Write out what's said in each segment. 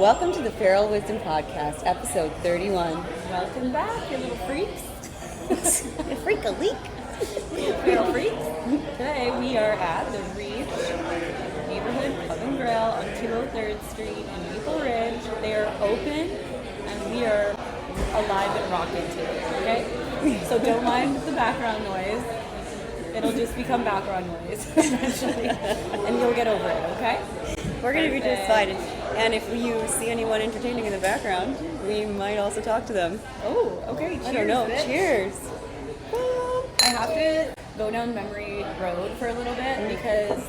Welcome to the Feral Wisdom Podcast, episode 31. Welcome back, you little freaks. You freak a leak. Feral freaks. Today we are at the Reach Neighborhood Pub and Grill on 203rd Street in Maple Ridge. They are open and we are alive and rocking today, okay? So don't mind the background noise. It'll just become background noise eventually, and you'll get over it, okay? We're going to be just fine. And if you see anyone entertaining in the background, we might also talk to them. Oh, okay. Cheers. I don't know. Cheers. I have to go down memory road for a little bit because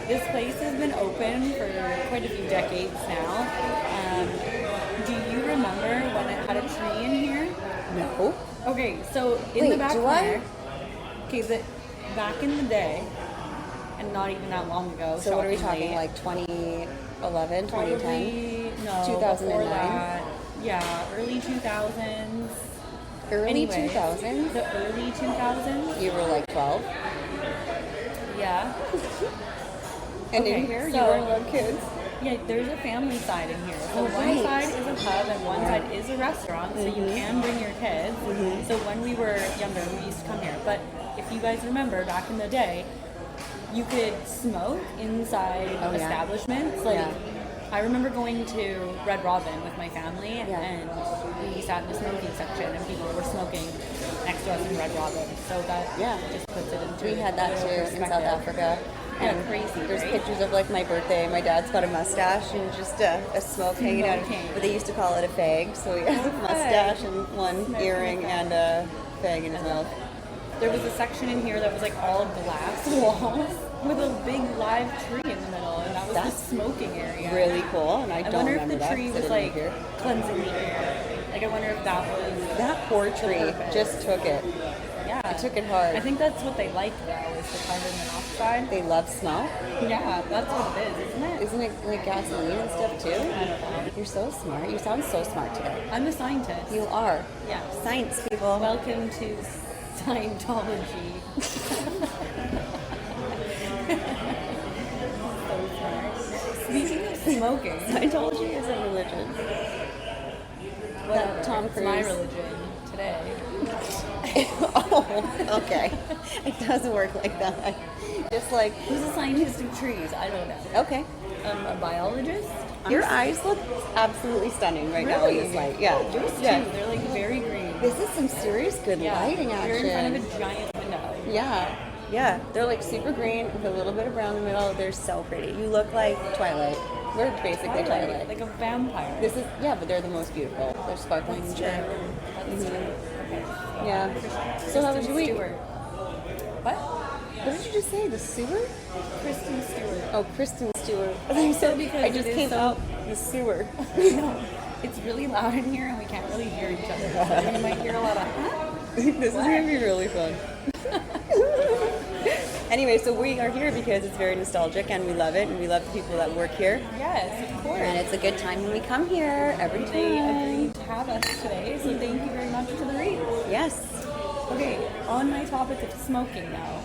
this place has been open for quite a few decades now. Do you remember when it had a tree in here? No. Okay, so in the back corner. Okay, back in the day, and not even that long ago. So what are we talking, like 2011, 2010? No, 2009? That. Yeah, early 2000s. Early 2000s? The early 2000s. You were like 12? Yeah. And in here, you weren't allowed kids? Yeah, there's a family side in here. So one right. side is a pub and one side is a restaurant, so you can bring your kids. So when we were younger, we used to come here. But if you guys remember, back in the day, you could smoke inside establishments. Like, I remember going to Red Robin with my family, and we sat in the smoking section, and people were smoking next to us in Red Robin. So that just puts it into We had that too in South Africa. Yeah, crazy. There's pictures of like my birthday. My dad's got a mustache and just a smoke hanging out. But they used to call it a fag. So he has a mustache and one earring and a fag in his mouth. There was a section in here that was like all glass walls with a big live tree in the middle, and that was the smoking area. Really cool, and I don't remember that. I wonder if the tree was like cleansing the air. Like I wonder if that was that poor tree just took it. Yeah, it took it hard. I think that's what they like though, is the carbon monoxide. They love smoke. Yeah, that's what it is, isn't it? Isn't it like gasoline and stuff too? I don't know. You're so smart. You sound so smart today. I'm a scientist. You are. Yeah. Science people. Welcome to Scientology. Speaking of smoking, Scientology is a religion. Well, Tom Cruise. It's my religion today. Oh, okay. It doesn't work like that. Just like, who's a scientist of trees? I don't know. Okay. I'm a biologist. Your eyes look absolutely stunning right now in this light. Yeah. Yours too. They're like very green. This is some serious good lighting action. You're in front of a giant window. Yeah. Yeah. They're like super green with a little bit of brown in the middle. They're so pretty. You look like Twilight. We're basically Twilight. Like a vampire. This is, but they're the most beautiful. They're sparkling and true. That's true. Okay. Yeah. So how was your week? What? What did you just say? The sewer? Kristen Stewart. Oh, Kristen Stewart. So because I just came out the sewer. No, it's really loud in here and we can't really hear each other. So you might hear a lot of, This is going to be really fun. Anyway, so we are here because it's very nostalgic and we love it and we love the people that work here. Yes, of course. And it's a good time when we come here every time. They agreed to have us today, so thank you very much to the Reach. Yes. Okay, on my topic of smoking now,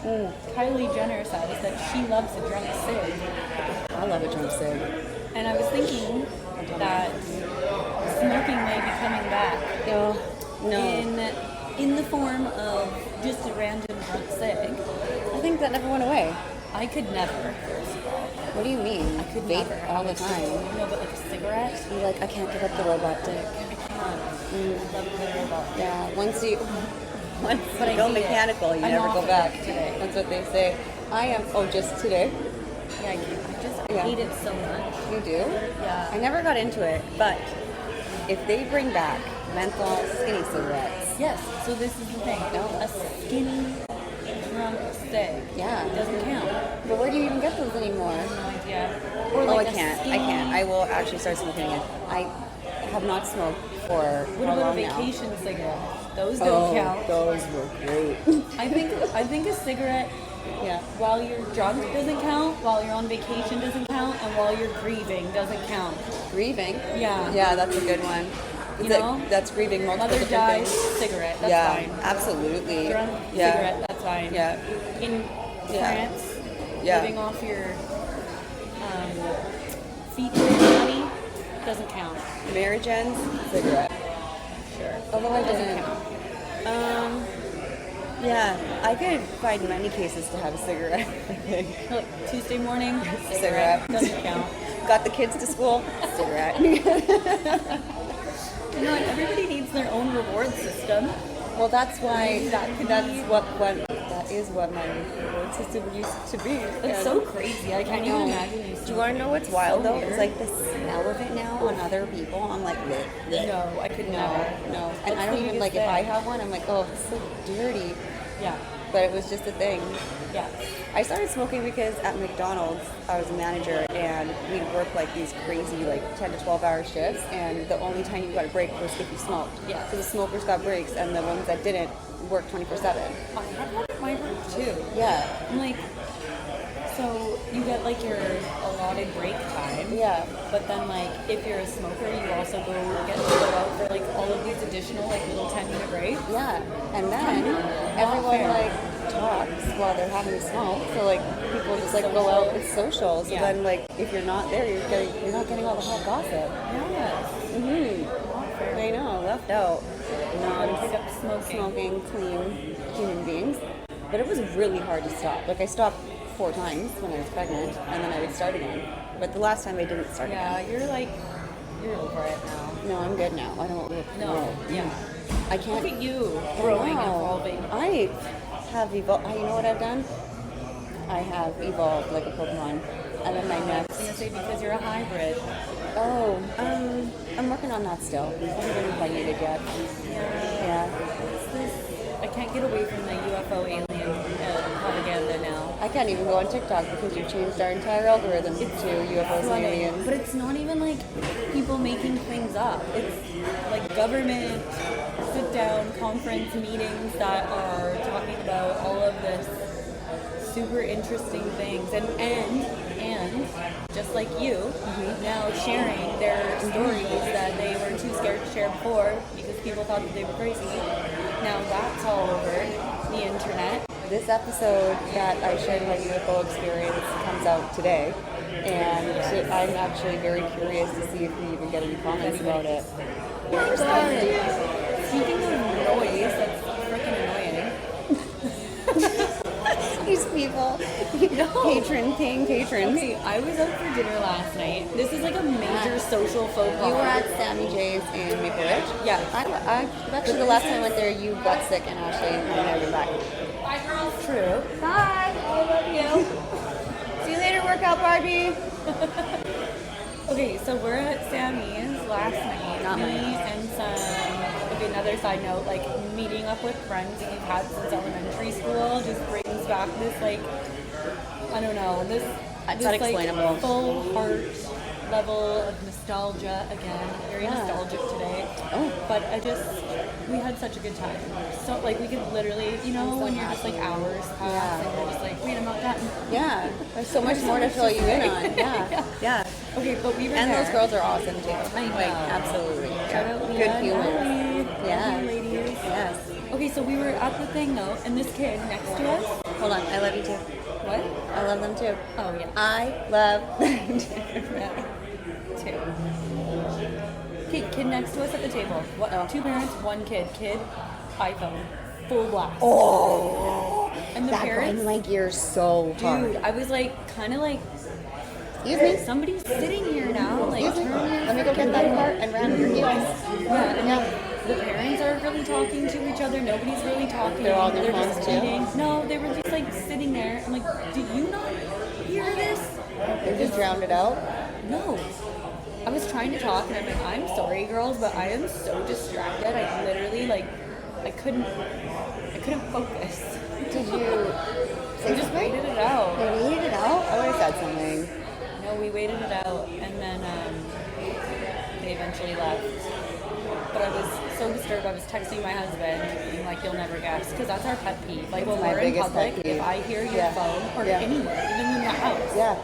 Kylie Jenner says that she loves a drunk cig. I love a drunk cig. And I was thinking that smoking may be coming back. No. In the form of just a random drunk cig. I think that never went away. I could never, first of all. What do you mean? I could vape never all the time. No, but like a cigarette? You're like, I can't give up the robot dick. I can't. I love the robot dick. Yeah, once you But go mechanical, you never go back. Today. That's what they say. I am, just today? Yeah, I hate it so much. You do? Yeah. I never got into it, but if they bring back menthol skinny cigarettes. Yes, so this is the thing. A skinny drunk cig doesn't count. But where do you even get those anymore? I have no idea. Or I like can't. I will actually start smoking again. I have not smoked for what about a vacation cigarette? Those don't count. Those were great. I think a cigarette while you're drunk doesn't count, while you're on vacation doesn't count, and while you're grieving doesn't count. Grieving? Yeah. Yeah, that's a good one. That's grieving multiple Mother different dies, things. cigarette, that's fine. Absolutely. Drunk, cigarette, that's fine. Yeah. In France, living off your feet money, Doesn't count. Marriage ends, cigarette. Sure. Although I Doesn't didn't. count. Yeah, I could find many cases to have a cigarette, I think. Like Tuesday morning, Cigarette. doesn't count. Got the kids to school, cigarette. You know, like, everybody needs their own reward system. Well, that's why That is what my reward system used to be. It's so crazy. I can't even imagine these. Do you want to know what's wild though? weird. It's like the smell of it now on other people. I'm like, bleh, bleh. No, I could never. No. What's And I don't the even like biggest if I thing? have one. I'm like, oh, it's so dirty. Yeah. But it was just a thing. Yeah. I started smoking because at McDonald's I was a manager and we'd work like these crazy like 10 to 12 hour shifts, and the only time you got a break was if you smoked. Yeah. So the smokers got breaks and the ones that didn't worked 24/7. I have that at my work too. Yeah. I'm like, so you get like your allotted break time. Yeah. But then like if you're a smoker, you also get to go out for like all of these additional like little 10-minute breaks. Yeah. And then everyone fair. like talks while they're having a smoke. So like people just like go out, it's social. So Yeah. then like if you're not there, you're not getting all the hot gossip. Yes. Mm-hmm. I know, left out. Pick up Smoking clean human beings. But it was really hard to stop. Like I stopped 4 times when I was pregnant, and then I would start again. But the last time I didn't start Yeah, again. you're over it now. No, I'm good now. I don't look. No. Yeah. I can't. Look at you growing, No. evolving. I have evolved. You know what I've done? I have evolved like a Pokémon. And then my I was next. gonna say because you're a hybrid. Oh, I'm working on that still. I haven't been invited yet. Yeah. It's this, I can't get away from the UFO alien propaganda now. I can't even go on TikTok because you've changed our entire algorithm to UFOs and aliens. But it's not even like people making things up. It's like government sit-down conference meetings that are talking about all of this super interesting things, and just like you, now sharing their stories that they were too scared to share before because people thought that they were crazy. Now that's all over the internet. This episode that I shared my UFO experience comes out today, and I'm actually very curious to see if we even get any comments about it. Speaking of noise, that's freaking annoying. These people, patrons. Okay, I was out for dinner last night. This is like a major social faux pas. You were at Sammy J's in Maple Ridge? Yeah. Actually, the last time I went there, you got sick, and Ashley and I never been back. Bye, girls. True. Bye. I love you. See you later, workout Barbie. Okay, so we're at Sammy's last night. Not Me mine. and some. Okay, another side note, like meeting up with friends that you've had since elementary school just brings back this like, I don't know, this unexplainable. like full heart level of nostalgia again. Very nostalgic today. Oh. But we had such a good time. So like we could literally, when you're just like hours past and you're just like, wait, I'm not done. Yeah, there's so much more to fill you in on. Yeah. Okay, but we were And there. those girls are awesome too. I know. Like, absolutely. Shout out Leah Good and humans. Ellie. Yeah. Love you, ladies. Yes. Okay, so we were at the thing though, and this kid next to us. Hold on, I love you too. What? I love them too. Oh yeah. I love them too. Yeah. Two. Okay, kid next to us at the table. What? Oh. 2 parents, 1 kid. Kid, iPhone, full blast. Oh, And the that parents. grinds my gears so hard. Dude, I was like, kind of like, Excuse me. somebody's sitting here now. Like, Excuse me. turn your Let me go get that cart and round your heels. Yeah, and the parents aren't really talking to each other. Nobody's really talking. They're all on their just phones, too? eating. No, they were just like sitting there. I'm like, do you not hear this? They just drowned it out. No. I was trying to talk and I'm like, I'm sorry girls, but I am so distracted. I literally I couldn't focus. Did you say We just waited it out. You waited it out? I would have said something. No, we waited it out and then they eventually left. But I was so disturbed. I was texting my husband, being like, "You'll never guess," because that's our pet peeve. Like when my we're in biggest public, pet peeve. if I hear your Yeah. phone or Yeah. anywhere, even in the house, Yeah.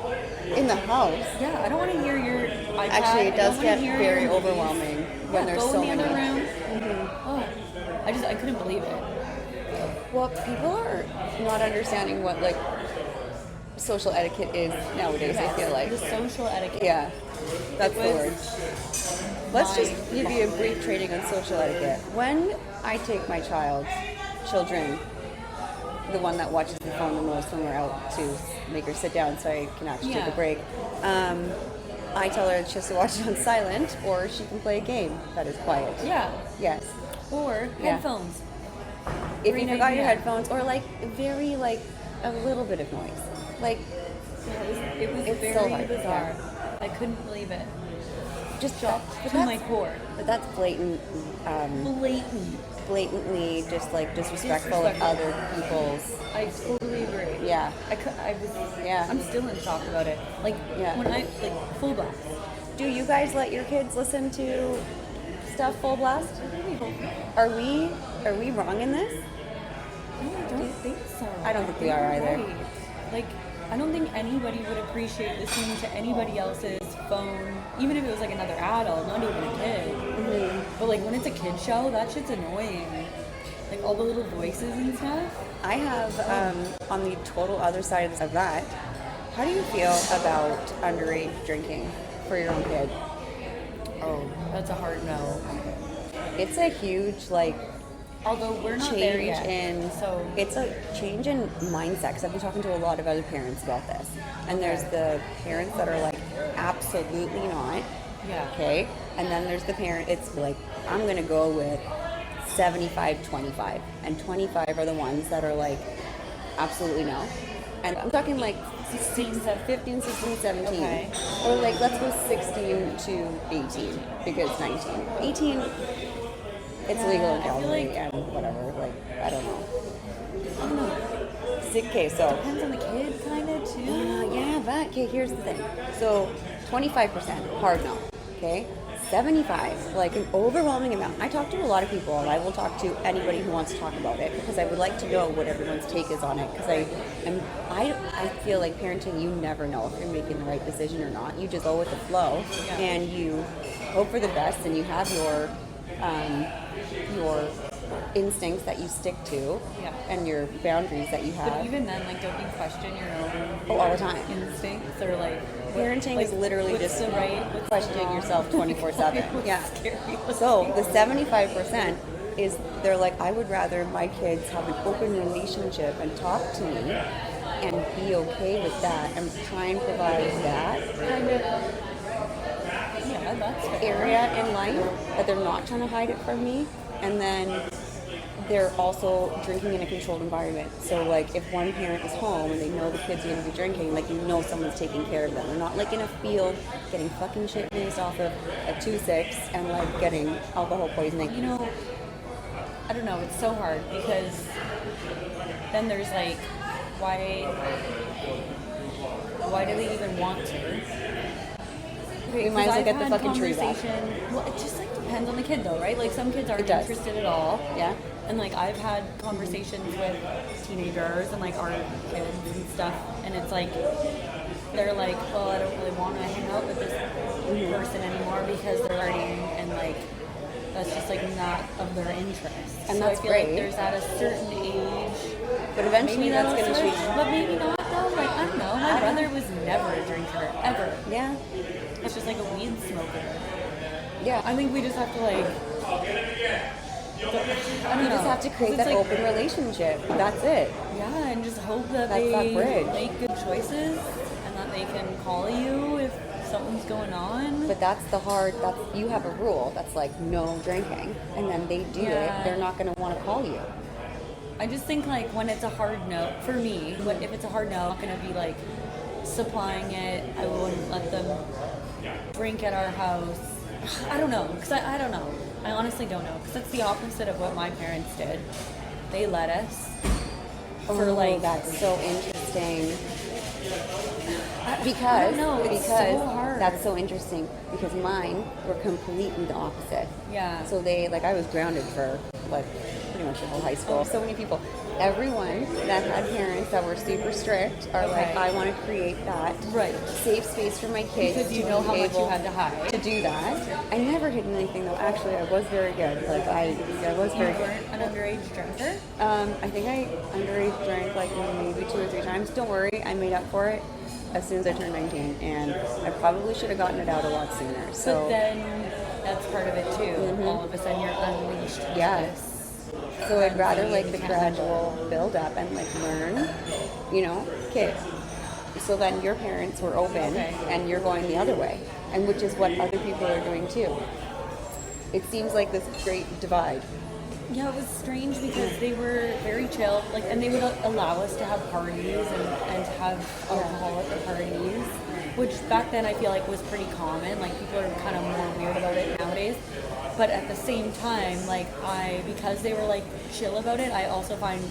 In the house. yeah, I don't want to hear your iPad. Actually, it I does don't wanna get hear very your movies. overwhelming when there's go so in the many. other room. Oh, I couldn't believe it. Well, people are not understanding what social etiquette is nowadays, I feel like. The social etiquette. Yeah, that's the was word. Let's just give you a brief training on social etiquette. When I take my children, the one that watches the phone the most when we're out to make her sit down so I can actually take a break, I tell her she has to watch it on silent or she can play a game that is quiet. Yeah. Yes. Or headphones. If you forgot your headphones, or like very like a little bit of noise. Like, it was very so hard. bizarre. I couldn't believe it. Just shocked to my core. But that's blatant. Blatantly just like disrespectful of other people's. I totally agree. Yeah. I'm still in shock about it. Like when I full blast. Do you guys let your kids listen to stuff full blast? Are we wrong in this? No, I don't think so. I don't think we are either. Right. Like, I don't think anybody would appreciate listening to anybody else's phone, even if it was like another adult, not even a kid. Mm-hmm. But like when it's a kid show, that shit's annoying. Like all the little voices and stuff. I have, on the total other side of that, how do you feel about underage drinking for your own kid? Oh, that's a hard no. It's a huge, like, although we're not there yet, it's a change in mindset, because I've been talking to a lot of other parents about this, and there's the parents that are like, absolutely not, okay, and then there's the parent, it's like, I'm gonna go with 75-25, and 25 are the ones that are like, absolutely no, and I'm talking like 15, 16, 17, okay. Or like, let's go 16 to 18, because 19, 18, it's legal in California and whatever, like, I don't know. Okay, so. Depends on the kid, kind of, too. Yeah, but, okay, here's the thing. So, 25%, hard no, okay? 75, like an overwhelming amount. I talk to a lot of people, and I will talk to anybody who wants to talk about it, because I would like to know what everyone's take is on it, because I feel like parenting, you never know if you're making the right decision or not. You just go with the flow, and you hope for the best, and you have your instincts that you stick to, and your boundaries that you have. But even then, like, don't you question your own all the time instincts, or like parenting is literally just questioning yourself 24/7. Yeah. Scary. So the 75% is they're like, I would rather my kids have an open relationship and talk to me and be okay with that and try and provide that kind of that's area in life, that they're not trying to hide it from me, and then they're also drinking in a controlled environment. So like if one parent is home and they know the kid's going to be drinking, like, you know someone's taking care of them. They're not like in a field getting fucking shit faced off of a 2-6 and like getting alcohol poisoning. You know, I don't know, it's so hard, because then there's like, why do they even want to? We might as well get the fucking tree back. Well, it just like depends on the kid though, right? Like some kids aren't interested at all. Yeah. And like I've had conversations with teenagers and like our kids and stuff, and it's like they're like, well, I don't really want to hang out with this person anymore because they're already, and like that's just like not of their interest. And so that's I feel great. like there's at a certain age, but eventually that's going to change. But maybe not though. Like I don't know. My brother was never a drinker ever. Yeah. It's just like a weed smoker. Yeah. I think we just have to like. You just have to create that open relationship. That's it. Yeah, and just hope that they make good choices and that they can call you if something's going on. But that's you have a rule that's like no drinking, and then they do it. They're not going to want to call you. I just think like when it's a hard no, for me, if it's a hard no, I'm not going to be like supplying it. I wouldn't let them drink at our house. I don't know, because I don't know. I honestly don't know, because it's the opposite of what my parents did. They let us for like. That's so interesting. Because so hard. That's so interesting, because mine were completely the opposite. Yeah. So they, like, I was grounded for like pretty pretty much the whole high school. So many people. Everyone that had parents that were super strict are like, I want to create that safe space for my kids. Because you know how much you had to hide. To do that. I never hid anything though. Actually, I was very good. Like I was very good. You weren't an underage drinker? I think I underage drank like maybe 2 or 3 times. Don't worry, I made up for it as soon as I turned 19, and I probably should have gotten it out a lot sooner. So but then that's part of it too. All of a sudden you're unleashed. Yeah. So I'd rather like the gradual build up and like learn, okay. So then your parents were open and you're going the other way, and which is what other people are doing too. It seems like this great divide. Yeah, it was strange because they were very chill, like, and they would allow us to have parties and have alcohol at the parties, which back then I feel like was pretty common. Like, people are kind of more weird about it nowadays. But at the same time, like, because they were like chill about it, I also found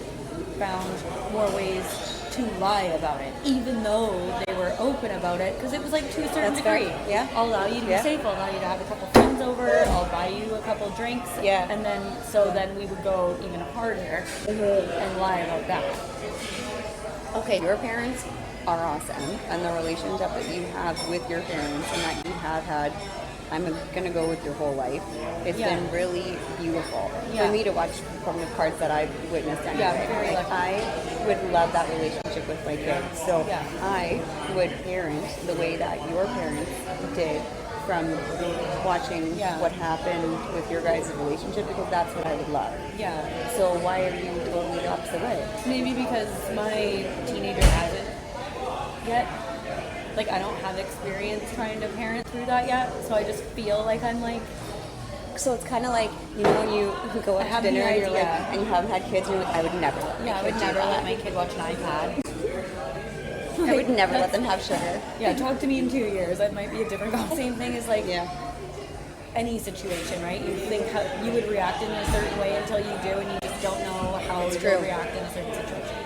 more ways to lie about it, even though they were open about it, because it was like to a certain degree. Yeah. I'll allow you to be safe. I'll allow you to have a couple friends over. I'll buy you a couple drinks. Yeah. And then we would go even harder and lie about that. Okay, your parents are awesome, and the relationship that you have with your parents and that you have had, I'm going to go with your whole life. It's been really beautiful for me to watch from the parts that I've witnessed anyway. Yeah, very lucky. I would love that relationship with my kids. So I would parent the way that your parents did, from watching what happened with your guys' relationship, because that's what I would love. Yeah. So why are you totally the opposite way? Maybe because my teenager hasn't yet. Like, I don't have experience trying to parent through that yet, so I just feel like I'm like... So it's kind of like, when you go out to dinner and you're like, and you haven't had kids, and you're like, I would never let my I would never let my kid watch an iPad. I would never let them have sugar. Yeah, talk to me in 2 years. That might be a different conversation. Same thing as like any situation, right? You think how you would react in a certain way until you do, and you just don't know how you'll react in a certain situation.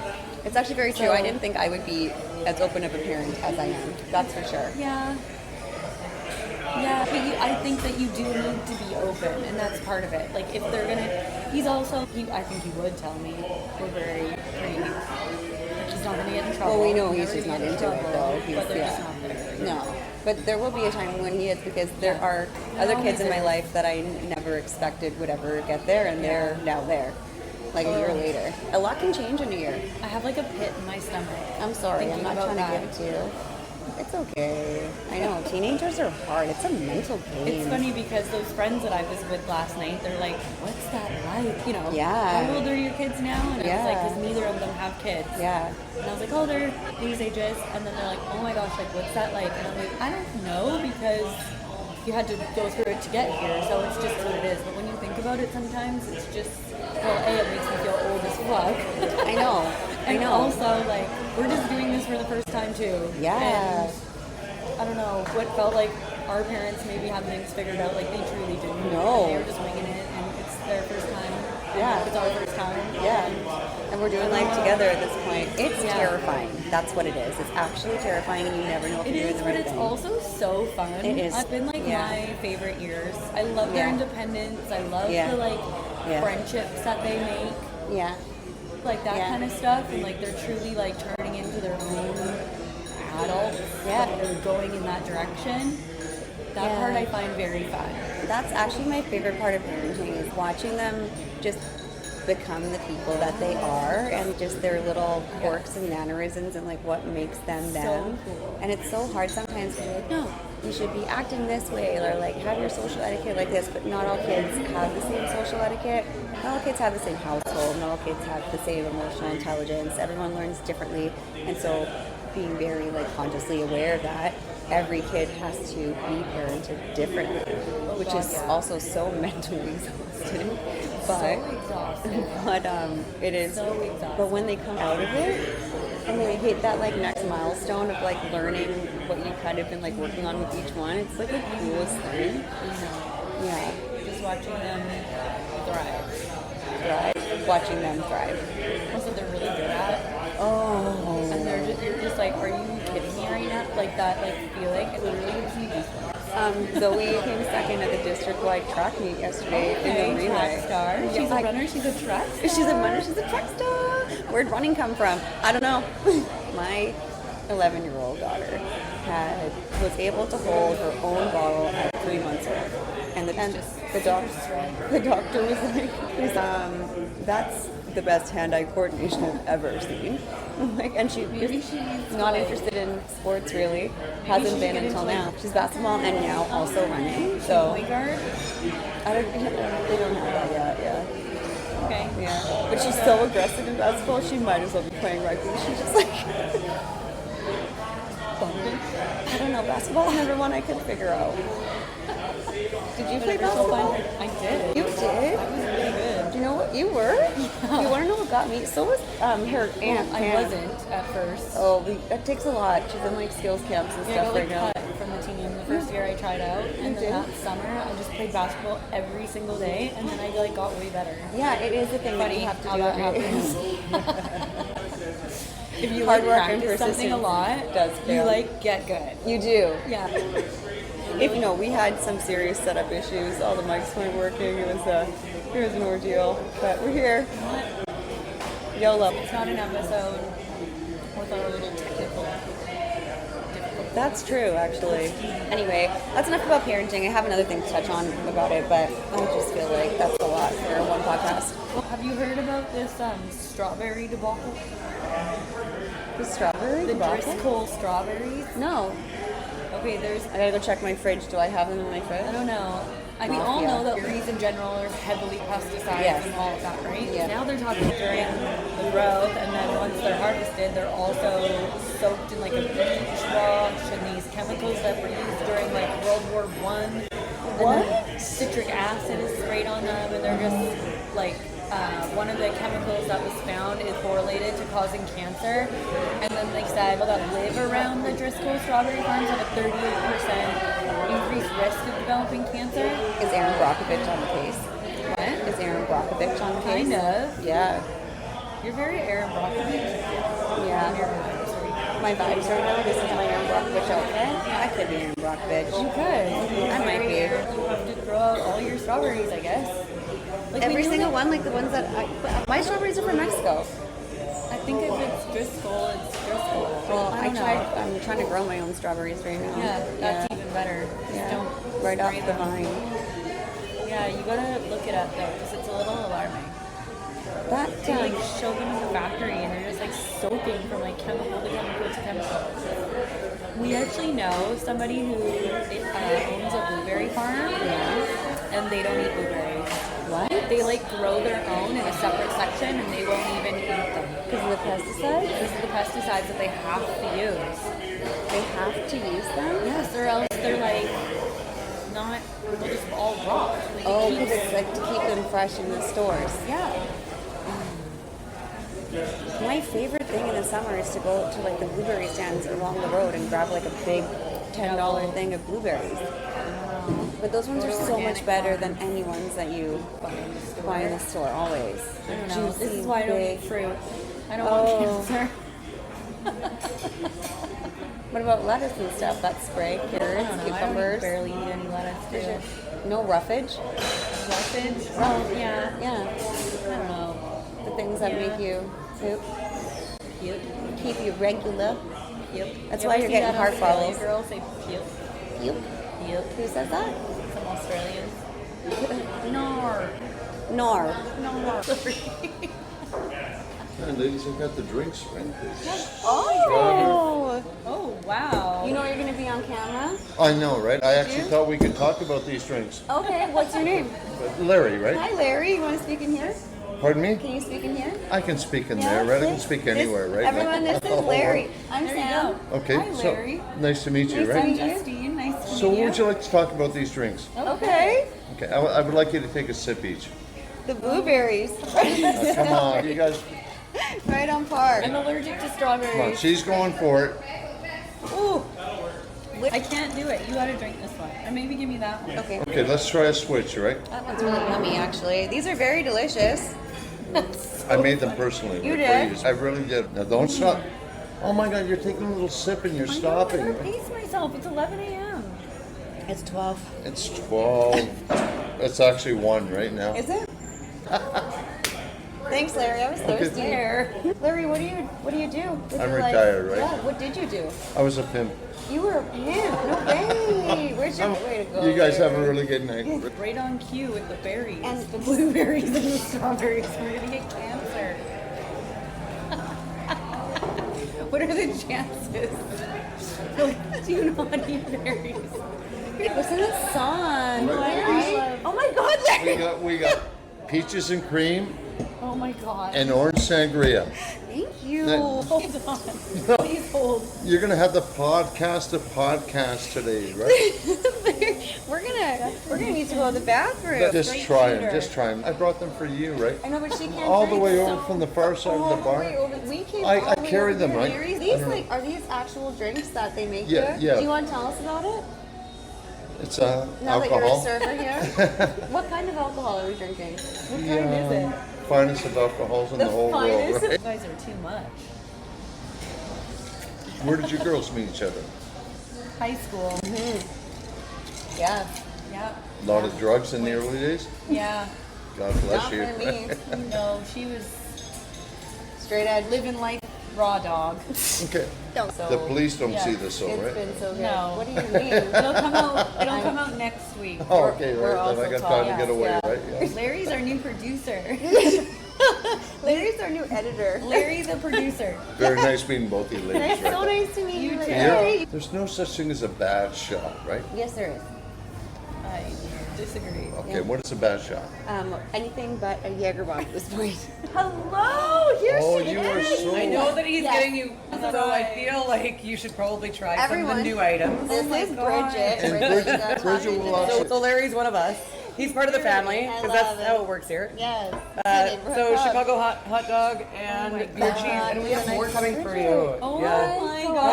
It's actually very true. I didn't think I would be as open of a parent as I am. That's for sure. Yeah. Yeah, but I think that you do need to be open, and that's part of it. Like, if they're gonna, I think he would tell me, we're very, he's not gonna get in trouble. Well, we know he's just not into it, though. But they're just not there. No, but there will be a time when he is, because there are other kids in my life that I never expected would ever get there, and they're now there. Like a year later. A lot can change in a year. I have like a pit in my stomach. I'm sorry, I'm not trying to give it to you. It's okay. I know, teenagers are hard. It's a mental game. It's funny because those friends that I was with last night, they're like, what's that like? Yeah. How old are your kids now? And I was like, because neither of them have kids. Yeah. And I was like, oh, they're these ages. And then they're like, oh my gosh, like, what's that like? And I'm like, I don't know, because you had to go through it to get here, so it's just what it is. But when you think about it sometimes, it's just, well, it makes me feel old as fuck. I know. And also, like, we're just doing this for the first time, too. Yeah. And I don't know, what felt like our parents maybe had things figured out, like, they truly didn't. No. And they were just winging it, and it's their first time. Yeah. It's our first time. Yeah. And we're doing life together at this point. It's terrifying. That's what it is. It's actually terrifying, and you never know if you're doing the right thing. But it's also so fun. It is. It's been, like, my favorite years. I love their independence. I love the, like, friendships that they make. Yeah. Like, that kind of stuff. And, like, they're truly, like, turning into their own adults. Yeah. Like, they're going in that direction. That part I find very fun. That's actually my favorite part of parenting, is watching them just become the people that they are, and just their little quirks and mannerisms, and like what makes them them. So cool. And it's so hard sometimes to be like, no, you should be acting this way, or like have your social etiquette like this. But not all kids have the same social etiquette. Not all kids have the same household. Not all kids have the same emotional intelligence. Everyone learns differently, and so being very like consciously aware of that. Every kid has to be parented differently, which is also so mentally exhausting. But it is. So exhausting. But when they come out of it and they hit that like next milestone of like learning what you've kind of been like working on with each one, it's like the coolest thing. Yeah. Just watching them thrive. Watching them thrive. Also, they're really good at it. Oh. And you're just like, are you kidding me right now? Like that, like feeling. It literally gives me goosebumps. Zoe came second at the district-wide track meet yesterday in the relay. Track star. She's a runner. She's a track star. She's a runner. She's a track star. Where'd running come from? I don't know. My 11-year-old daughter was able to hold her own bottle at 3 months old, and the doctor was like, "That's the best hand-eye coordination I've ever seen." And she's not interested in sports really. Hasn't been until now. She's basketball and now also running. So point guard. They don't have that yet. Yeah. Okay. Yeah. But she's so aggressive in basketball. She might as well be playing rugby. She's just like. I don't know. Basketball is never one I could figure out. Did you play basketball? I did. You did? I was really good. Do you know what you were? Yeah. You want to know what got me? So was her aunt. I wasn't at first. Oh, it takes a lot. She's in like skills camps and stuff right now. I got cut from the team the first year I tried out, and then that summer I just played basketball every single day, and then I like got way better. Yeah, it is a thing that you have to do every day. If you hard work practice and something a lot, you like get good. You do. Yeah. If you know, we had some serious setup issues. All the mics weren't working. It was an ordeal, but we're here. YOLO. It's not an episode without a little technical difficulty. That's true, actually. Anyway, that's enough about parenting. I have another thing to touch on about it, but I just feel like that's a lot for one podcast. Have you heard about this strawberry debacle? The strawberry debacle? The Driscoll strawberries? No. Okay, I gotta go check my fridge. Do I have them in my fridge? I don't know. We all know that berries in general are heavily pesticides and all of that, right? Yeah. Now they're talking during the growth, and then once they're harvested, they're also soaked in like a bleach wash and these chemicals that were used during like World War I. What? Citric acid is sprayed on them, and they're just like one of the chemicals that was found is correlated to causing cancer. And then they said people that live around the Driscoll strawberry farms have a 38% increased risk of developing cancer. Is Erin Brockovich on the case? What? Is Erin Brockovich on the case? Kind of. Yeah. You're very Erin Brockovich. Yeah. My vibes right now. This is my Erin Brockovich outfit. I could be Erin Brockovich. You could. I might be. You have to throw out all your strawberries, I guess. Like every single one, like the ones that my strawberries are from Mexico. I think if it's Driscoll, it's Driscoll. Well, I'm trying to grow my own strawberries right now. Yeah, that's even better. Yeah. Don't right off spray the them. vine. Yeah, you gotta look it up though, because it's a little alarming. They like show them in the factory, and they're just like soaking from like chemical to chemical to chemical. We actually know somebody who owns a blueberry farm, and they don't eat blueberries. What? They like grow their own in a separate section, and they won't even eat them. Because of the pesticides? Because of the pesticides that they have to use. They have to use them? Yes, or else they're like not, they'll just all rot. Oh, because it's like to keep them fresh in the stores. Yeah. My favorite thing in the summer is to go to like the blueberry stands along the road and grab like a big $10 thing of blueberries. But those ones are so much better than any ones that you buy in the store, always. I don't know. This is why I don't eat fruit. I don't want cancer. What about lettuce and stuff? That's spray, carrots, cucumbers. I barely eat any lettuce too. No roughage? Roughage? Oh, yeah. Yeah. I don't know. The things that make you poop. Puke. Keep you regular. Puke. That's why you're getting heart problems. Girls say puke. Puke? Puke. Who says that? Some Australians. Nar. Sorry. And ladies, I've got the drinks right there. Oh! Oh, wow. You know you're going to be on camera? I know, right? I actually thought we could talk about these drinks. Okay, what's your name? Larry, right? Hi, Larry. You want to speak in here? Pardon me? Can you speak in here? I can speak in there, right? I can speak anywhere, right? Everyone, this is Larry. I'm There you Sam. go. Okay, Hi, so Larry. nice to meet you, Nice to right? meet you. Justine, nice to meet So you. what would you like to talk about these drinks? Okay. Okay, I would like you to take a sip each. The blueberries. Come on, you guys, Right on par. I'm allergic to come on, strawberries. she's going for it. Ooh. I can't do it. You gotta drink this one. Or maybe give me that one. Okay. Okay, let's try a switch, right? That one's really yummy, actually. These are very delicious. I made them personally. You like, did? I really did. Now don't stop. Oh my God, you're taking a little sip and you're I'm stopping. gonna pace myself. It's 11 a.m. It's 12. It's 12. It's actually 1 right now. Is it? Thanks, Larry. I was thirsty. Larry, what do you do? I'm retired, right? Yeah. What did you do? I was a pimp. You were a pimp. No way. Where's your way to go? You guys have a really good night. Right on cue with the berries. And the blueberries and the strawberries. We're going to get cancer. What are the chances? Do not eat berries. What's in the sun? Larry. Oh my God, Larry. We got peaches and cream Oh my God. and orange sangria. Thank you. That- Hold on. Please hold. You're gonna have the podcast today, right? We're gonna need to go to the bathroom. Just Straight try shooter. them. Just try them. I brought them for you, right? I know, but she can't. All the drink way so- over from the far side of all the bar. way over. We came I all the way carried over them, here. right? Larry, I These don't like are these actual drinks that they make Yeah, here? yeah. Do you want to tell us about it? It's Now that you're a alcohol. server here, what kind of alcohol are we drinking? What kind is it? Finest of alcohols in the whole world, You right? guys are too much. Where did you girls meet each other? High school. Yeah, Yeah. A lot of drugs in the early days? Yeah. God bless not you. for me. No, she was Straight edge. living life raw dog. Okay. Don't. So The police don't Yeah. see this, though, it's right? been so good. No. What do you mean? It'll come out. It'll come out next week. Oh, okay, we're right. Then I also got time to tall, get away, yeah. right? Yeah. Larry's our new producer. Larry's our new editor. Larry the producer. Very nice meeting both of you ladies, It's so right? nice to meet you. You too. Larry. Yeah. There's no such thing as a bad shot, right? Yes, there is. I disagree. Okay, Yeah. what is a bad shot? Anything but a Jäger bomb at this point. Hello, here Oh, she you is. are so- I know that he's Yes. getting you, so I feel like you should probably try some of Everyone. the new items. This is Bridget. And Bridget will So, also... so Larry's one of us. He's part of the family I because love that's it. how it works here. Yes. So Chicago hot dog and my beer God. cheese, and we have Nice more coming for Bridget. you. Oh Yeah. my So God.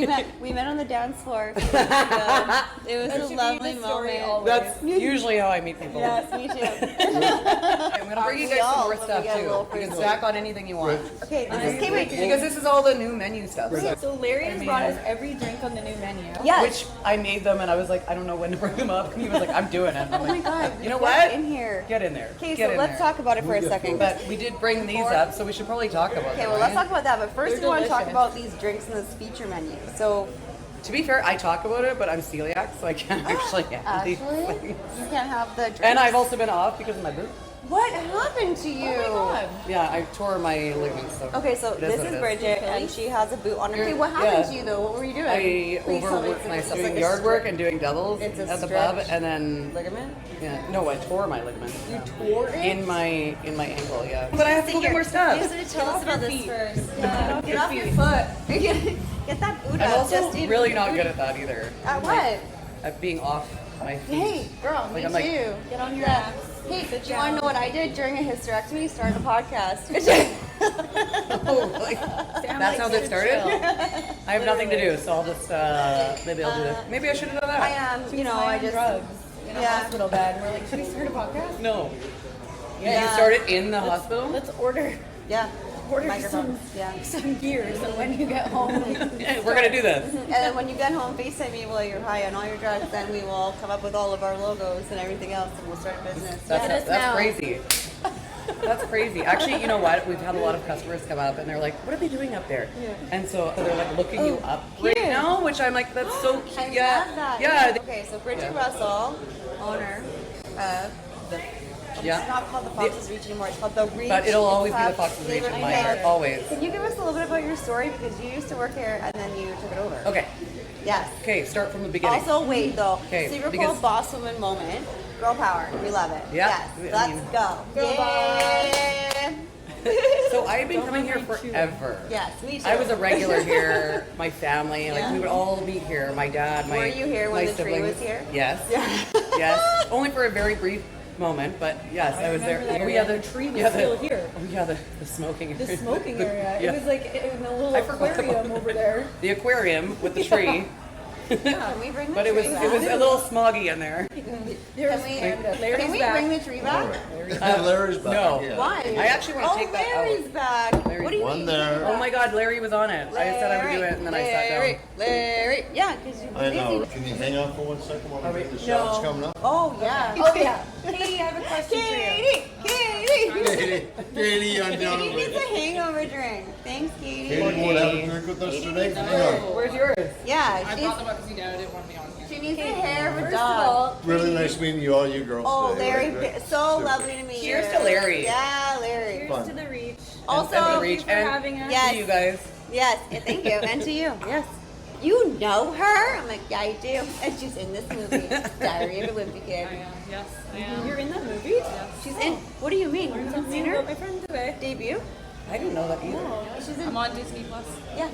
Right. we met on the dance floor. It was That a should be lovely the story moment. always. That's usually how I meet people. Yes, me too. I'm gonna bring you We guys all some more when we stuff get a little too. You can frisky. stack on anything you want. Okay, this is okay. Wait. Because this is all the new menu stuff. So Larry has brought us every drink on the new menu. Yes. Which I made them, and I was like, I don't know when to bring them up. And he was like, I'm doing it. And I'm Oh my like, God. you know get what? In here. Get in there. Okay, Get so in let's there. talk about it for a second. But we did bring these up, so we should probably talk about Okay, them. well, let's right? talk about that. But first, They're we want to talk delicious. about these drinks in this feature menu. So, To be fair, I talk about it, but I'm celiac, so I can't actually have these actually, things. you can't have the drinks. And I've also been off because of my boot. What happened to you? Oh my God. Yeah, I tore my ligaments. So Okay, so it this what is it Bridget, and she has a boot on her. Okay, what happened Yeah. to you though? What were you doing? I Please tell me overworked it's myself like doing a yard work strip and doing doubles It's a at the pub, stretch and then ligament. yeah, no, I tore my ligament. You tore it. In my ankle, yeah. But I have to go get more stuff. You have to tell us about this first. Yeah. Get your off your feet. foot. Get that boot I'm up. also Just really not good at that either. At what? At being off my feet. Hey, girl, Like, me I'm like- too. Get on your Yeah. ass. Hey, do you want to know what I did during a hysterectomy? Started a podcast. Oh, like, that's how this started? I have nothing to do, so I'll just, maybe I'll do this. Maybe I should have done that. I am, you know, I just. drugs in a Yeah. hospital bed. And we're like, should we start a podcast? No. Yeah. You started in the hospital? Let's order Yeah. some Microphones. Yeah. some gear so when you get home. Yeah, we're gonna do this. And then when you get home, FaceTime me while you're high on all your drugs, then we will come up with all of our logos and everything else, and we'll start a business. That's now. crazy. That's crazy. Actually, you know what? We've had a lot of customers come up and they're like, "What are they doing up there?" Yeah. And so they're like looking you up right cute. now, which I'm like, "That's so cute." I Yeah, love that. yeah. Okay, so Bridget Yeah. Russell, owner of the. Yeah. It's not called the Fox's Reach anymore. It's called the Reach. But it'll always be the Club Fox's Reach in Favorite my Club. heart, always. Can you give us a little bit about your story because you used to work here and then you took it over? Okay, Yes. okay. Start from the beginning. Also, wait though. Okay, Super because- cool boss woman moment. Girl power. We love it. Yeah, Yes. I Let's mean- go. Girl Yeah. So I've been coming here forever. Yes, me too. I was a regular here. My family, like Yeah. we would all meet here. My dad, my Were you here when my the tree siblings. was here? Yes. Yes. Only for a very brief moment, but yes, I was there. Remember that Oh, yeah, area. The tree was yeah, still here. Oh yeah, the smoking. The smoking area. Yeah. It was like in a little I forgot about aquarium over there. The aquarium with the tree. Can we bring the But it was tree a back? little smoggy in there. Can we back. bring the tree back? Larry's back. No. Yeah. Why? I actually want to take that Larry's out. back. Larry- What do you One mean? there. Oh my God, Larry was on it. I said I would do it, and then I sat down. Larry. Yeah, because you're I know. busy. Can you hang on for 1 second while Are we we- get the shots No. coming up? Oh, yeah. Oh yeah. Katie, I have a question for you. Katie. Katie, I'm down Katie with needs a hangover drink. Thanks, Katie, Katie. you want to have a drink with us today? Hang on. Where's yours? Yeah, I brought them up because you know I didn't want to be on here. she needs the hair of a First of dog. all, Really nice meeting you, all you girls Oh, today. Larry, right? so Super. lovely to meet you. Cheers to Larry. Yeah, Larry. cheers Fun. to the reach. Also, And to Thank Reach, you for and having us. Yes. to you guys. yes, thank you, and to you. Yes. You know her? I'm like, yeah, I do. And she's in this movie, Diary of a Wimpy Kid. I am. Yes, I am. You're in that movie? She's in. What do you mean? You I'm haven't seen seeing her my friend today. debut? I didn't know that either. She's in. I'm on Disney Plus. Yeah.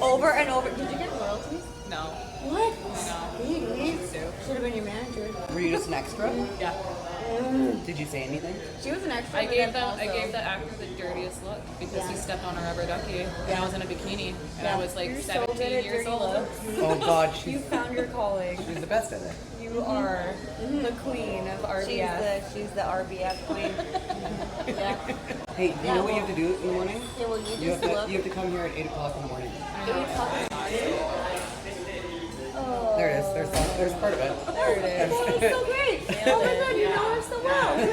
Over and over. Did you get royalties? No. What? No. Should have been your manager. Were you just an extra? Yeah. Did you say anything? She was an extra. I but gave then them. I also- gave the actor the dirtiest look because Yeah. he stepped on a rubber ducky and I was in a bikini and I was like You're so 17 good at years dirty old. looks. Oh God, You she's found your calling. the best at it. You are the queen of RBF. She's the RBF queen. yeah. Hey, you know what you have to do in the morning? Okay, well, you You just have look. to come here at 8 o'clock in the morning. Oh. There it is. There's part of it. There it is. Oh, it's so great. Oh my God, you know her so well. It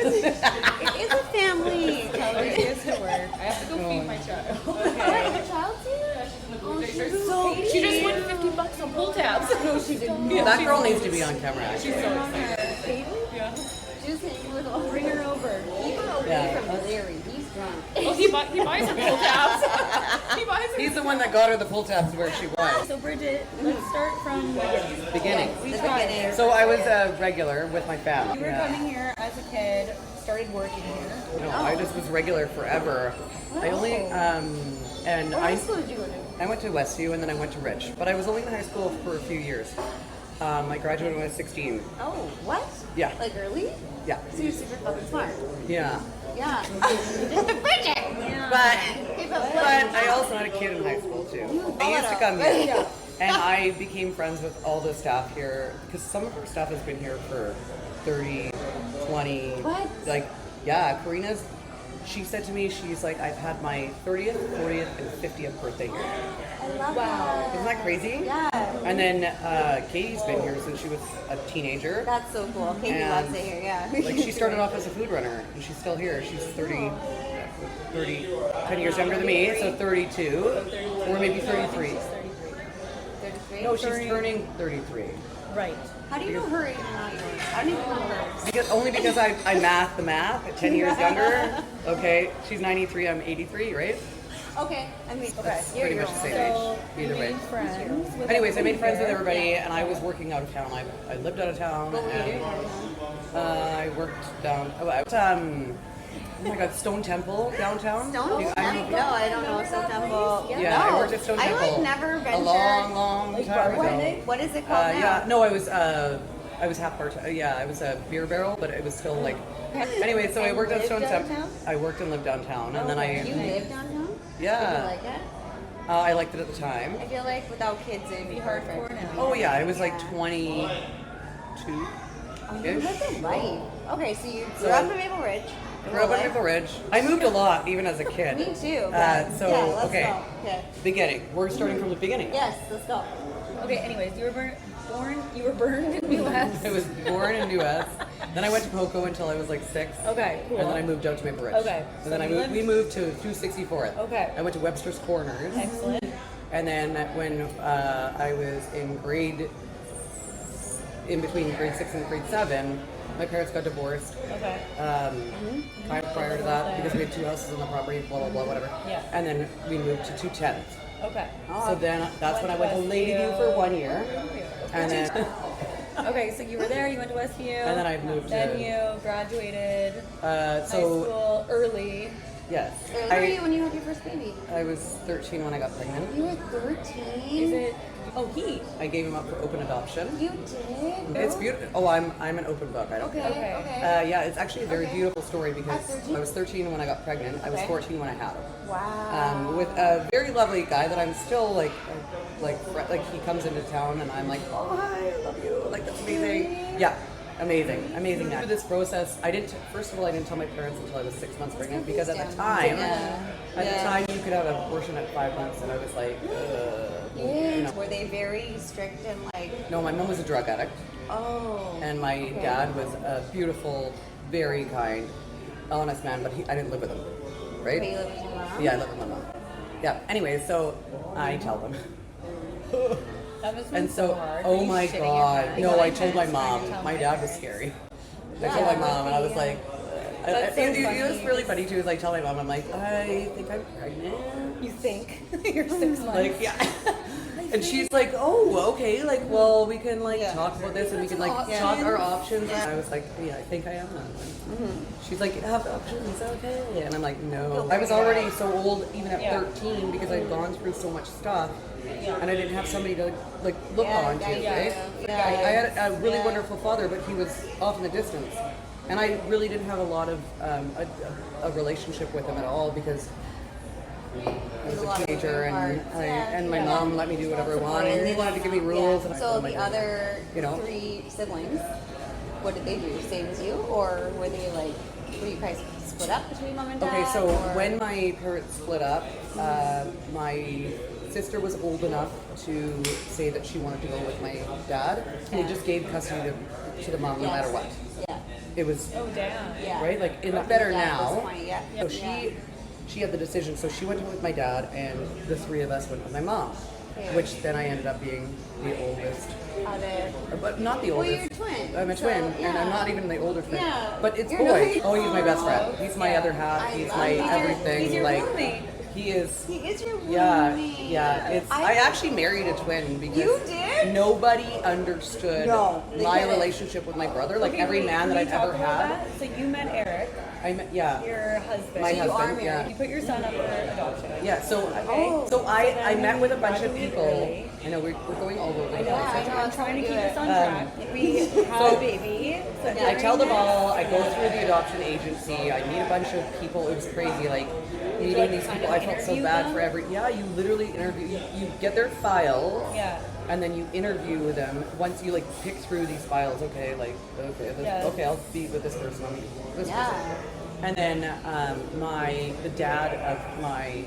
is a family. She has to work. I have to go feed my child. Oh, your child's here? Oh, she's so She just won $50 on pull tabs. No, she didn't. That girl needs to be on camera. She's so excited. Baby? Yeah. Just hanging with all. Bring her over. Keep her away Yeah. from Larry. He's drunk. Well, he buys her pull tabs. He buys her. He's the one that got her the pull tabs where she was. So Bridget, let's start from the Beginning. We The tried. beginning. So I was a regular with my family. You were coming here as a kid, started working here. No, I just was regular forever. I only and What I high school did you go to? I went to Westview and then I went to Rich, but I was only in high school for a few years. I graduated when I was 16. Oh, what? Yeah. Like early? Yeah. So you're super fucking smart. Yeah. Yeah. Bridget! But I also had a kid in high school too. I used to come here, and I became friends with all the staff here because some of our staff has been here for 30, 20. What? Like, yeah, Karina's. She said to me, she's like, I've had my 30th, 40th, and 50th birthday here. I love that. Isn't that crazy? Yeah. And then Katie's been here since she was a teenager. That's so cool. Katie And, loves it here, yeah. Like she started off as a food runner and she's still here. She's 10 years younger than me, so 32 or maybe 33. 33? No, she's turning 33. Right. How do you know her age and not yours? I don't even know hers. Only because I math the math at 10 years younger. Okay, she's 93, I'm 83, right? Okay. I mean, okay. Pretty much the same So age, you either way. made friends with Anyways, I made friends with everybody everybody and I was working out of town. I lived out of town What were you doing? and I worked down, oh my God, Stone Temple downtown. Stone You- Temple? No, I don't know Stone Temple. Yeah, no. I worked at Stone Temple. I would never venture. A long time ago. What is it called now? Yeah, no, I was half part. Yeah, I was a beer barrel, but it was still like. Anyway, so I worked at lived Stone Temple. downtown? I worked and lived downtown, and then You live downtown? Yeah. Did you like it? I liked it at the time. I feel like without kids it'd be hardcore perfect. now. Oh yeah, I was like Yeah. 22. Oh, you lived a life. Okay, so you grew So- up in Maple Ridge. Grew up in Maple Ridge. I moved a lot, even as a kid. Me too. So yeah, let's okay, go. Okay. beginning. We're starting from the beginning. Yes, let's go. Okay, anyways, you were burned in the US. I was born in US. Then I went to Poco until I was like 6. Okay, cool. And then I moved out to Maple Ridge. Okay, And then so we moved to 264th. Okay. I went to Webster's Corners. Excellent. And then when I was in between grade 6 and grade 7, my parents got divorced. Okay. Kind of prior to that, because we had 2 houses on the property, blah, blah, blah, whatever. Yeah. And then we moved to 210th. Okay. So then that's when I went to Ladyview for 1 year. And then Okay, so you were there, you went to Westview. And then I moved Then to- you graduated high so school early. Yes. Where were you when you had your first baby? I was 13 when I got pregnant. You were 13? Is it? Oh, he. I gave him up for open adoption. You did? It's beautiful. Oh, I'm an open book. I don't. Okay. Yeah, it's actually a very beautiful story because At 13? I was 13 when I got pregnant. I was 14 when I had him. Wow. With a very lovely guy that I'm still like he comes into town and I'm like, oh hi, I love you. Like that's amazing. Yeah. Amazing. Through this process, first of all, I didn't tell my parents until I was 6 months pregnant because at the time, you could have an abortion at 5 months, and I was like, you know. Were they very strict and like? No, my mom was a drug addict. Oh. And my dad was a beautiful, very kind, honest man, but I didn't live with him, right? But you live with your mom? Yeah, I live with my mom. Yeah. Anyway, so I tell them. That was And so, hard. oh Were you my shitting your God. pants? No, I Like, told my trying to mom. tell My dad was scary. I told Yeah, my mom, and I was like, That's so it was funny. really funny too. Is I tell my mom, I'm like, I think I'm pregnant. You think you're 6 months? Like, yeah. And she's like, oh, okay. Like, well, we can like talk about this, and we can like talk our options. And I was like, yeah, I think I am that. She's like, you have options, okay? And I'm like, no. I was already so old, even at 13, because I'd gone through so much stuff. And I didn't have somebody to like look on to, right? I had a really wonderful father, but he was off in the distance, and I really didn't have a lot of a relationship with him at all because I was a teenager, and my mom let me do whatever I wanted, and he wanted to give me rules. And I So told the him, other you know, 3 siblings, what did they do? Same as you, or were they like? Were you guys split up between mom and dad? Okay, so or? when my parents split up, my sister was old enough to say that she wanted to go with my dad. And they just gave custody to the mom no matter what. Yeah. It was Oh damn. Yeah. right, like in better At this now. point, yeah. So she had the decision. So she went with my dad, and the 3 of us went with my mom, which then I ended up being the oldest. But not the oldest. Well, you're a twin. I'm a twin, and I'm not even the older twin. Yeah. But it's You're boy. not- Oh, he's my best friend. He's my other half. He's my everything. He's your like roommate. he is. He is your roommate. Yeah. It's. I actually married a twin because You did? nobody understood No, they my didn't. relationship with my brother. Like every man that I've ever had. So you met Eric, I met. Yeah. your husband. My you are husband. married. Yeah. You put your son up for adoption. Yeah, so I met with a bunch of people. I know we're going all over the place. I'm trying to keep us on track. We have a baby. So I tell them all. I go through the adoption agency. I meet a bunch of people. It was crazy. Like meeting these people. I felt so bad for every. Yeah, you literally interview. You get their files. Yeah. And then you interview them. Once you like pick through these files, okay, okay, I'll be with this person. I'll meet this person. And then the dad of my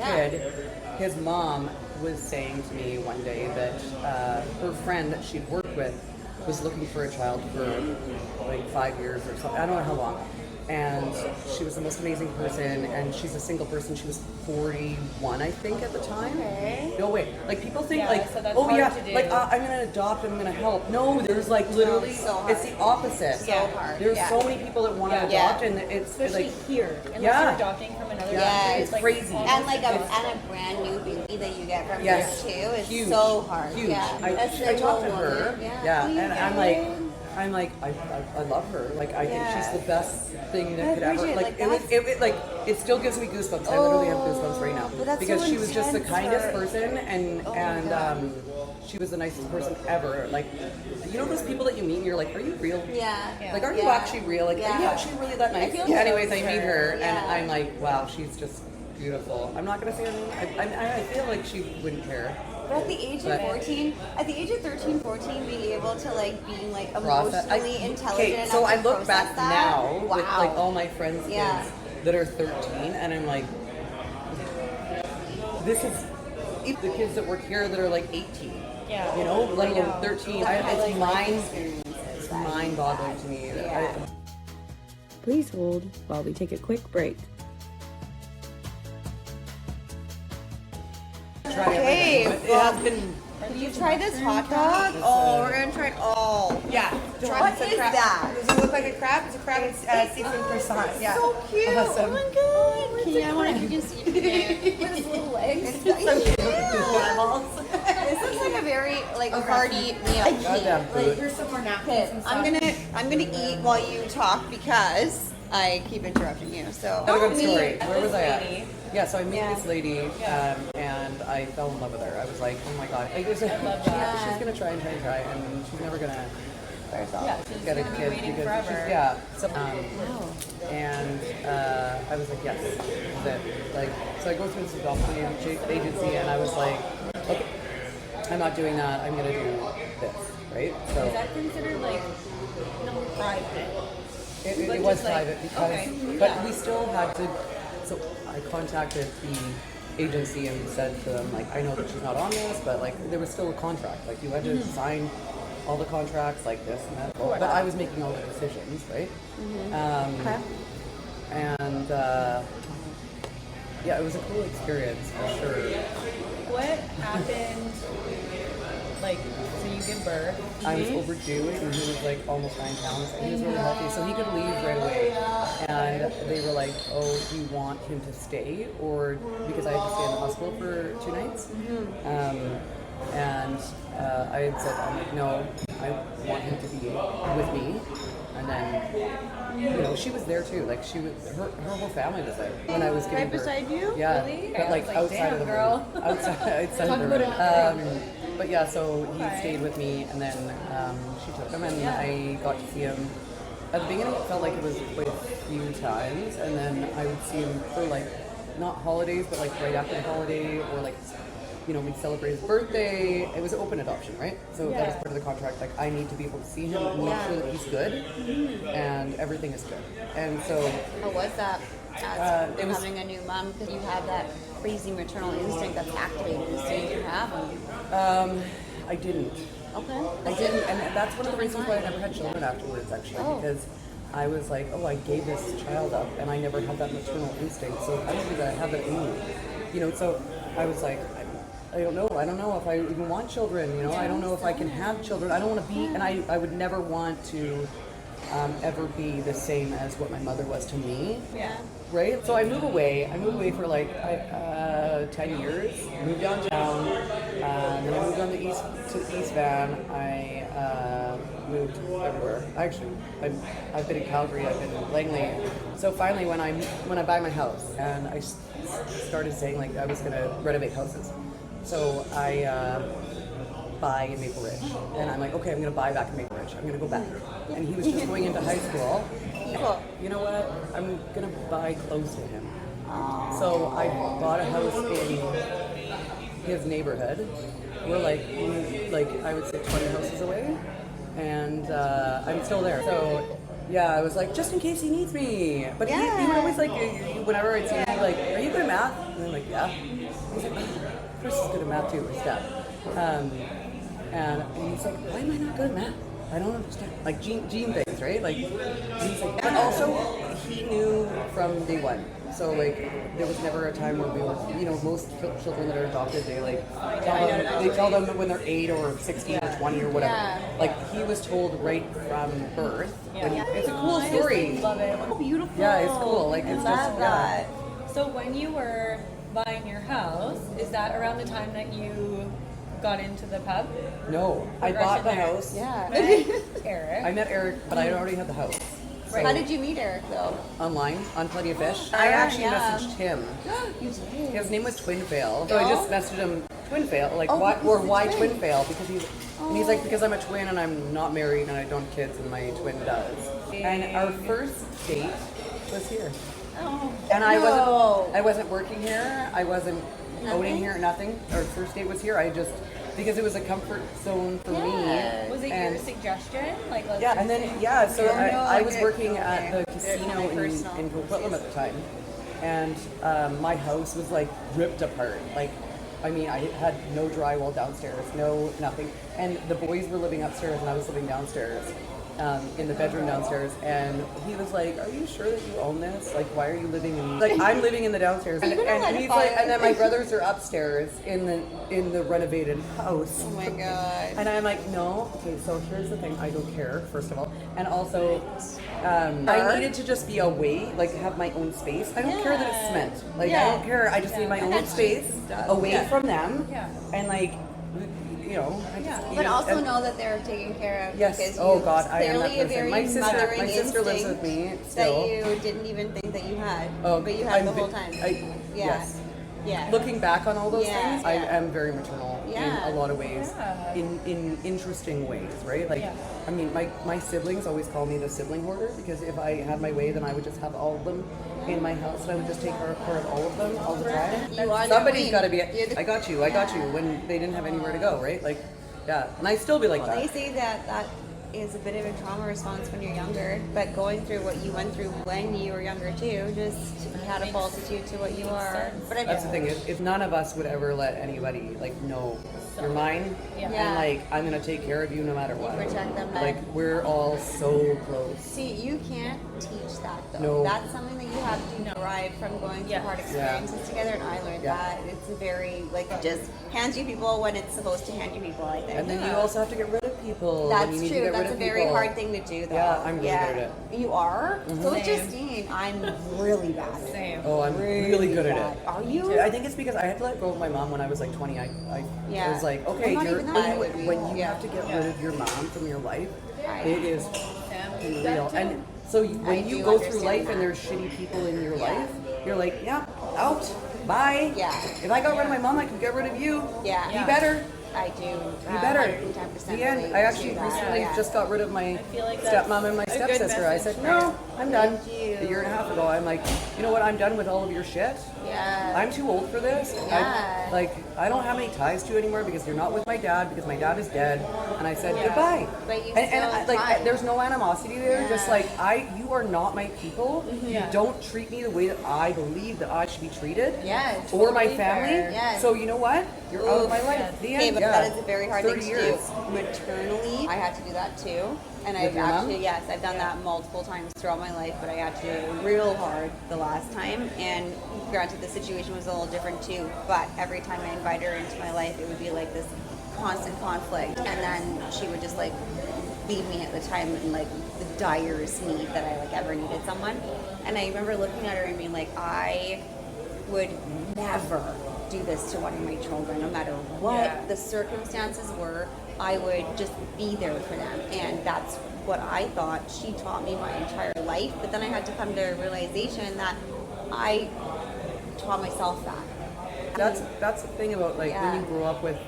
kid, his mom was saying to me one day that her friend that she'd worked with was looking for a child for like 5 years or something. I don't know how long. And she was the most amazing person, and she's a single person. She was 41, I think, at the time. Okay. No way. Like people think Yeah, like, so that's oh hard yeah, to do. like I'm gonna adopt, I'm gonna help. No, there's like literally, it's so hard. it's the opposite. So hard. There's Yeah. so many people that want to Yeah. adopt, and it's Especially like here. Unless Yeah. you're adopting from another Yeah, country. it's like crazy. almost And like a impossible. brand new baby that you get from Yes. this too is Huge. so hard. Huge. Yeah. I That's talked to the her. woman. Yeah, and I'm Yeah. like, I love her. Like I think she's the best thing that could ever. Bridget, Like like, it still gives me goosebumps. I literally have goosebumps right now but that's because so she was just the intense kindest for- person, and she was the nicest person ever. Like, you know those people that you meet and you're like, are you real? Yeah. Like, are you Yeah. actually real? Like, are you Yeah. actually really that nice? feel Yeah, so anyways, I meet her Yeah. and I'm like, wow, she's just beautiful. I'm not gonna say her name. I feel like she wouldn't care. But at the age of But- 14, at the age of 13, 14, being able to like be like Process. emotionally intelligent Okay, enough so to I look process back that, now wow. with like all my friends' Yeah. kids that are 13, and I'm like, this is the kids that work here that are like 18. Yeah. You know, let alone 13. It's experiences that mind-boggling to me. Yeah. Please hold while we take a quick break. Okay, It has been. Did you try this hot dog? Oh, we're gonna try it all. Yeah. What is that? Does it look like a crab? It's a crab and seafood croissant. Yeah. So cute. Awesome. Oh my god. Can I want to just see it with his little legs. It's so cute. This looks like a very like hearty meal. Goddamn food. Here's some more napkins and stuff. I'm gonna eat while you talk because I keep interrupting you. So Another good story. Where was I at? lady. Yeah, so I met this lady, and I fell in love with her. I was like, oh my god, she's gonna try, and she's never gonna Yeah, she's get a gonna be kid waiting because forever. and I was like, yes, that like so I go through this adoption agency, and I was like, okay, I'm not doing that. I'm gonna do this, right? So Is that considered like private? it was private because, okay. but we still had to. So I contacted the agency and said to them, like, I know that she's not on this, but like there was still a contract. Like you had to sign all the contracts, like this and that. But I was making all the decisions, right? And yeah, it was a cool experience for sure. What happened? Like, so you give birth. I was overdue, and he was like almost 9 pounds, and he was really healthy, so he could leave right away. And they were like, "Oh, do you want him to stay, or because I had to stay in the hospital for 2 nights?" And I had said, "I'm like, no, I want him to be with me." And then, you know, she was there too. Like she was, her whole family was there when I was giving birth. Right beside you? Yeah, Really? but like I was like, outside of the damn, girl. room. Outside of the room. But yeah, so he stayed with me, and then she took him, and I got to see him. At the beginning, it felt like it was quite a few times, and then I would see him for like not holidays, but like right after the holiday, or like, you know, we'd celebrate his birthday. It was an open adoption, right? So that was part of the contract. Like I need to be able to see him and make sure that he's good, and everything is good. And so How was that as it was- becoming a new mom? Because you have that crazy maternal instinct that's activated as soon as you have them. I didn't. Okay. I didn't, and that's one of the reasons why I never had children afterwards, actually, because I was like, oh, I gave this child up, and I never had that maternal instinct, so I don't think that I have that in me, you know. So I was like, I don't know if I even want children, you know. I don't know if I can have children. I don't want to be, and I would never want to ever be the same as what my mother was to me. Yeah. Right? So I moved away. I moved away for like 10 years. Moved downtown. Then I moved on the East Van. I moved everywhere. Actually, I've been in Calgary. I've been in Langley. So finally, when I buy my house, and I started saying like I was gonna renovate houses. So I buy in Maple Ridge, and I'm like, okay, I'm gonna buy back in Maple Ridge. I'm gonna go back. And he was just going into high school. Cool. You know what? I'm gonna buy close to him. So I bought a house in his neighborhood. We're like I would say 20 houses away, and I'm still there. So yeah, I was like, just in case he needs me. But he would always like, whenever I'd see him, he'd be like, are you good at math? And I'm like, yeah. He's like, Chris is good at math too, his dad. And he's like, why am I not good at math? I don't understand. Like gene things, right? Like, and he's like, but also he knew from day one. So like, there was never a time where we were, you know, most children that are adopted, they like, tell them when they're 8 or 16 or 20 or whatever. Yeah. Like he was told right from birth. It's a cool story. I love it. Oh, beautiful. Yeah, it's cool. Like it's love just that. So when you were buying your house, is that around the time that you got into the pub? No, I bought the Progression house. Yeah. Eric. I met Eric, but I already had the house. So, How did you meet Eric though? online on Plenty of Fish. I actually messaged him. You did. His name was Twin Fail. So I just messaged him Twin Fail, like Oh, why because or he's a why twin. Twin Fail? Because he's like, because I'm a twin and I'm not married and I don't have kids and my twin does. And our first date was here. Oh. And I wasn't working here. I wasn't owning here, nothing. Our first date was here. I just, because it was a comfort zone for me. Was it And- your suggestion? Like, let's Yeah, and then so I was okay. working at the casino my in personal. Coquitlam at the time, and my house was like ripped apart. Like, I mean, I had no drywall downstairs, no nothing, and the boys were living upstairs and I was living downstairs. In the bedroom downstairs, and he was like, "Are you sure that you own this? Like, why are you living in like I'm living in the downstairs?" And, he's like, and then my brothers are upstairs in the renovated house. Oh my god. And I'm like, no. Okay, so here's the thing. I don't care, first of all, and also, I needed to just be away, like have my own space. I don't care that it's cement. Like I don't care. I just need my own space away from them. Yeah. And like, you know, I just, But also know that they're taken care of. Yes. Because Oh you God, I am that clearly a person. very My mothering sister lives instinct with me still. that you didn't even think that you had, Oh, but you had I'm the whole ve- time. Yes. Yeah. Looking back on all those Yeah, things, I yeah. am very maternal Yeah. in a lot of ways, in interesting ways, right? Like, I mean, my siblings always call me the sibling hoarder because if I had my way, then I would just have all of them in my house, and I would just take care of all of them all the time. You are the Somebody's queen. got to be. You're the- I got you when they didn't have anywhere to go, right? Like, yeah, and I still be like They that. say that is a bit of a trauma response when you're younger, but going through what you went through when you were younger too, just catapulted you to what you are. But I That's the thing. If none of us would ever let anybody like know you're mine, Yeah. and like I'm gonna take care of you no matter what. protect them. Like we're all so close. See, you can't teach that though. No. That's something that you have to derive from going through hard experiences together, and I learned that. It's a very, like, it just hands you people when it's supposed to hand you people, I think. And then you also have to get rid of people. That's when you need to true. get rid That's a of very people. hard thing to do, though. Yeah, I'm really good at it. You are? So is Same. Justine. I'm really bad at it. Same. Oh, I'm really good at bad. it. Are you? I think it's because I had to let go of my mom when I was like 20. I Yeah. was like, okay, Well, not even that, would be. when you Yeah. have to get rid of your mom from your life, Right. it is real. And so when you do go through understand life that. and there's shitty people in your life, you're like, yeah, out, bye. Yeah. If I got rid of my mom, I could get rid of you. Yeah. Be better. I do. Be better. 110% The end. relate I actually to that. recently Yeah. just got rid of my feel like that's stepmom and my a good stepsister. I message said, no, I'm done. Thank you. A year and a half ago, I'm like, you know what? I'm done with all of your shit. Yeah. I'm too old for this. Yeah. I don't have any ties to you anymore because you're not with my dad because my dad is dead. And I said goodbye. But you and still tried. there's no animosity there. Just like you are not my people. You don't treat me the way that I believe that I should be treated. Yeah, Or my totally family. fair. Yes. So you know what? You're out of my life. The Okay, end. but Yeah. that is a very hard thing 30 to years. do. Maternally, I had to do that too. And With I've your mom? actually, yes, I've done that multiple times throughout my life, but I had to do it real hard the last time. And granted, the situation was a little different too, but every time I invite her into my life, it would be like this constant conflict. And then she would just like leave me at the time in like the direst need that I like ever needed someone. And I remember looking at her and being like, I would never do this to one of my children, no matter what the circumstances were. I would just be there for them, and that's what I thought she taught me my entire life. But then I had to come to a realization that I taught myself that. That's the thing about like Yeah. when you grow up with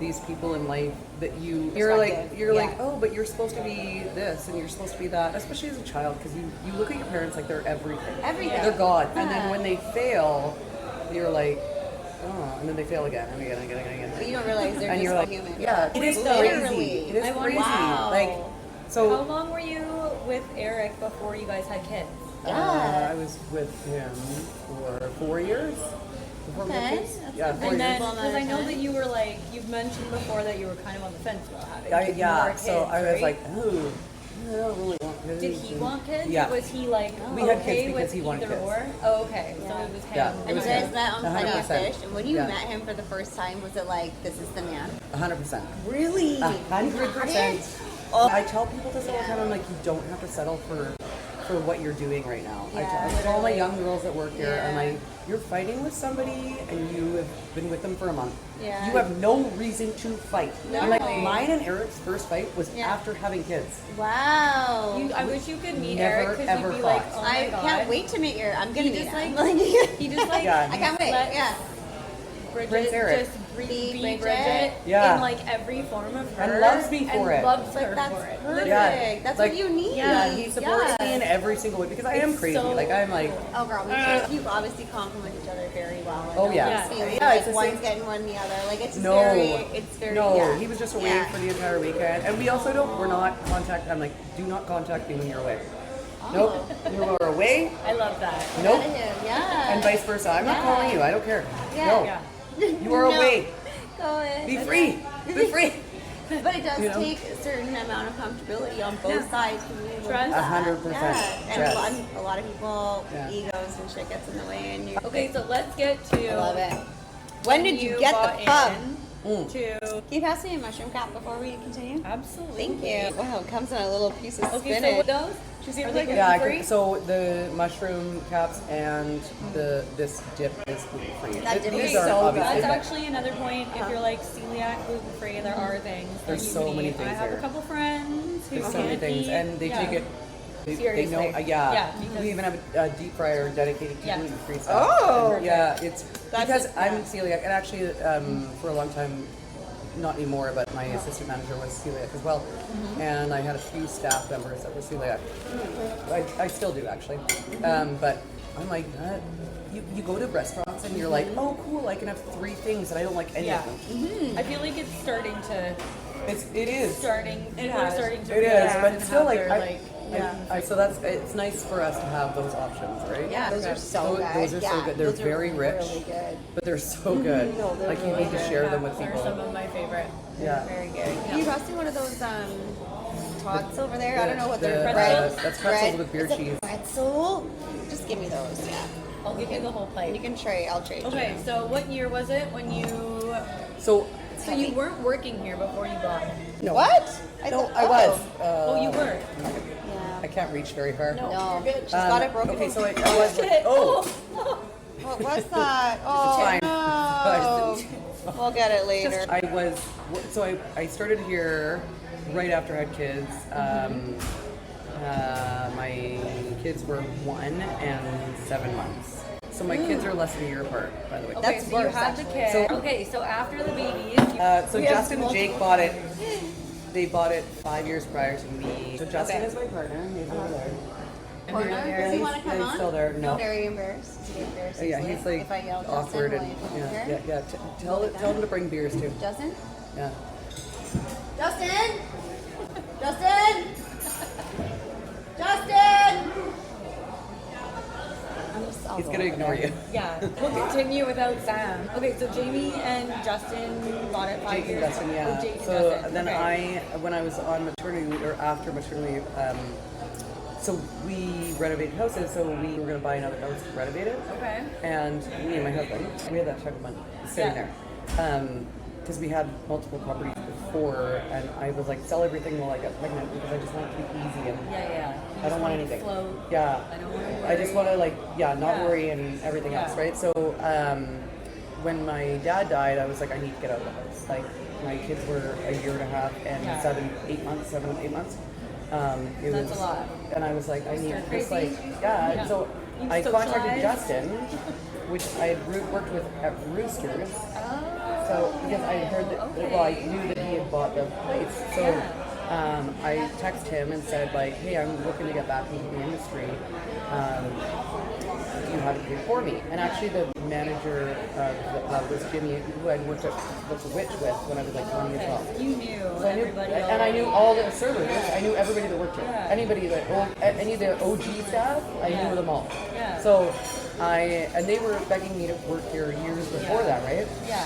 these people in life that you're like Perspective, oh, but you're supposed to be this and you're supposed to be that, especially as a child, because you look at your parents like they're everything. Everything. They're God. And Yeah. then when they fail, you're like, oh, and then they fail again and again and again and again. But you don't realize they're And just you're like, human. yeah, it is Literally. crazy. It is I wonder- crazy. Wow. Like, so How long were you with Eric before you guys had kids? Yeah. I was with him for 4 years. Before we had Okay, kids. that's Yeah, a 4 good And then, years. Well, because I know time. that you were like, you've mentioned before that you were kind of on the fence about having more Yeah, kids, so I was right? like, oh, I don't really want kids. Did he And- want kids? Yeah. Or was he like, We had okay kids because with he wanted either kids. or? Oh, okay. So Yeah. it was him. Yeah, it And was you guys him. met on Plenty of 100%. Fish, and when you Yeah. met him for the first time, was it like, this is the man? 100%. Really? 100%. I tell people this all the time. I'm like, you don't have to settle for what you're doing right now. I tell all my young girls that work here, I'm like, you're fighting with somebody and you have been with them for a month. Yeah. You have no reason to fight. No. I'm like, mine and Eric's first fight was Yeah. after having kids. Wow. I wish you could meet Never, Eric because ever you'd be like, fought. oh my I god. can't wait to meet your. I'm gonna He meet just him. like, he just like, Yeah, I can't wait. let Yeah. Bridget Prince Eric. just be Bridget. Bridget Yeah. in like every form of her. And loves me for and it. loves Like her that's for it. perfect. Yeah. That's Like, what you need. Yeah, he supports Yeah. me in every single way because I am It's crazy. so- Like, I'm like, Oh girl, me too. You obviously complement each other very well. I Oh, don't yeah. feel Yeah, like it's the one's same- getting one the other. Like it's no, very. no, Yeah. he was just away Yeah. for the entire weekend, and we also we're not I'm like, do not contact me when you're away. Nope, you are away. I love that. Nope, Out of him, yeah. and vice versa. I'm not Yeah. calling you. I don't care. Yeah. No, Yeah. you are No. away. Go ahead. Be free. Be free. But it does You know? take a certain amount of comfortability on both sides to be able to do Trust. that. 100%. Yeah. And Yes. a lot of people, Yeah. egos and shit gets in the way, and you. Okay, so let's get to I love it. When did you get bought the pub? in. to... Can you pass me a mushroom cap before we continue? Absolutely. Thank you. Wow, it comes in a little piece of Okay, spinach. so with those, are they Yeah, gluten-free? so the mushroom caps and this dip is gluten free. That dip is These are so obviously That's actually another point. If you're like celiac, gluten-free, there are things. that There's you so can many eat. things I have here. a couple friends who There's so many can't things, eat. and they take it. They Seriously. know, Yeah, because- we even have a deep fryer dedicated to Yeah. gluten-free stuff. Oh! And yeah, it's That's because it, I'm yeah. celiac, and actually for a long time, not anymore, but my assistant manager was celiac as well, and I had a few staff members that were celiac. I still do actually, but I'm like, you go to restaurants and you're like, oh cool, I can have 3 things and I don't like any of them. I feel like it's starting to. It is. People are starting to. It is, realize but and still, have like, their, so that's it's nice for us to have those options, right? Yeah, those are so good. Those are so Yeah, good. They're those are very rich, really good. but they're so good. No, they're like you really need to good. share them with They're people. some of my favorite. Yeah. Very good. Can you pass me one of those tots over there? I don't know what they're That's pretzels with beer Is it cheese. pretzel? Just give me those, yeah. I'll give you the whole plate. You can trade, I'll trade. Okay, so what year was it when you? So So you weren't working here before you got it. no. What? I was. Oh, you were. Yeah. I can't reach very far. No, she's got it broken. Okay, so I was. Oh, What was that? Oh, fine. no. We'll get it later. I was. So I started here right after I had kids. My kids were 1 and 7 months. So my kids are less than a year apart, by the way. Okay, That's so you worse, had the actually. kid. So- Okay, so after the babies. So we have Justin and Jake multiple- bought it. They bought it 5 years prior to me. So Justin Okay. is my partner. He's over there. Partner, does he want to come he's on? still there. No. Very embarrassed. Is he embarrassed? Oh, yeah, easily? he's like if I yell Justin, awkward will and you come yeah, over? yeah, yeah. Tell him to bring beers too. Justin? Yeah. Justin! Justin! Justin! He's gonna ignore you. Yeah, we'll continue without Sam. Okay, so Jamie and Justin bought it 5 Jake and years. Justin, yeah. Oh, Jake and So Justin. then Okay. when I was on maternity leave, or after maternity leave, so we renovated houses, so we were gonna buy another house to renovate it. Okay. And me and my husband, we had that chunk of money sitting Yeah. there. Because we had multiple properties before, and I was like, sell everything while I got pregnant because I just want it to be easy and Yeah. You I don't just want to anything. Float. Yeah. I don't want to I just want to not Yeah. worry and everything else, Yeah. right? So when my dad died, I was like, I need to get out of the house. Like my kids were a year and a half and Yeah. 7, 8 months. It That's was a lot. and I was like, I need Stir just crazy? yeah. So You I contacted socialize? Justin, which I had worked with at Roosters. So because I heard that, well, I knew that he had bought the place. So I texted him and said like, hey, I'm looking to get back into the industry. Do you have anything for me? And actually the manager of the pub was Jimmy, who I worked at the Witch with when I was like 20 as well. You knew So I knew, everybody. and I knew all the servers. I knew everybody that worked here. Yeah. Anybody that, any of the OG staff, I knew them all. Yeah. So and they were begging me to work here years before that, right? Yeah.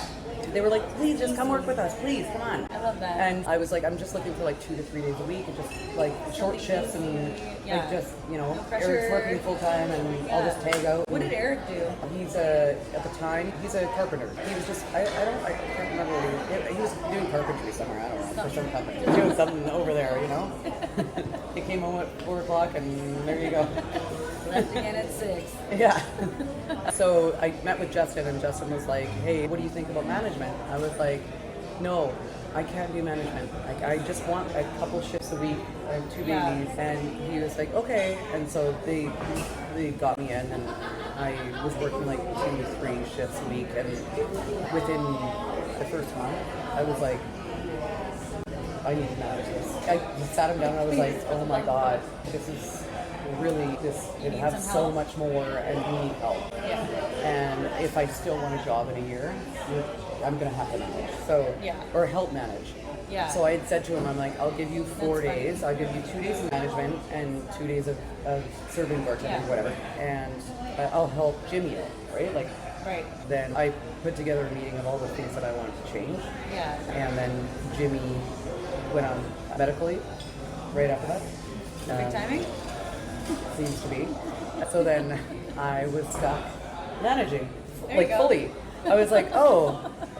They were like, please just come work with us, please, come on. I love that. And I was like, I'm just looking for like 2 to 3 days a week and just like short shifts and Yeah. like just, No pressure. Eric's working full time and I'll just tag out. What did Eric do? He's at the time, he's a carpenter. He was just, I can't remember what he was doing carpentry somewhere, I don't know, for some company. He was doing something over there, you know? He came home at 4 o'clock and there you go. Left again at 6. Yeah. So I met with Justin and Justin was like, hey, what do you think about management? I was like, no, I can't do management. Like, I just want a couple shifts a week. I have 2 Yeah. babies. And he was like, okay. And so they got me in and I was working like 2 to 3 shifts a week. And within the first month, I was like, I need to manage this. I sat him down and I was like, oh my God, this is really, it need has some so help. much more and you need help. Yeah. And if I still want a job in a year, I'm gonna have to manage. So, Yeah. or help manage. Yeah. So I had said to him, I'm like, I'll give you 4 That's funny. days. I'll give you 2 days of management and 2 days of serving bartending, Yeah. whatever. And I'll help Jimmy out, right? Like, Right. then I put together a meeting of all the things that I wanted to change. Yeah. And then Jimmy went on medical leave right after that. Perfect timing? Seems to be. So then I was stuck managing, There like you go. fully. I was like, oh,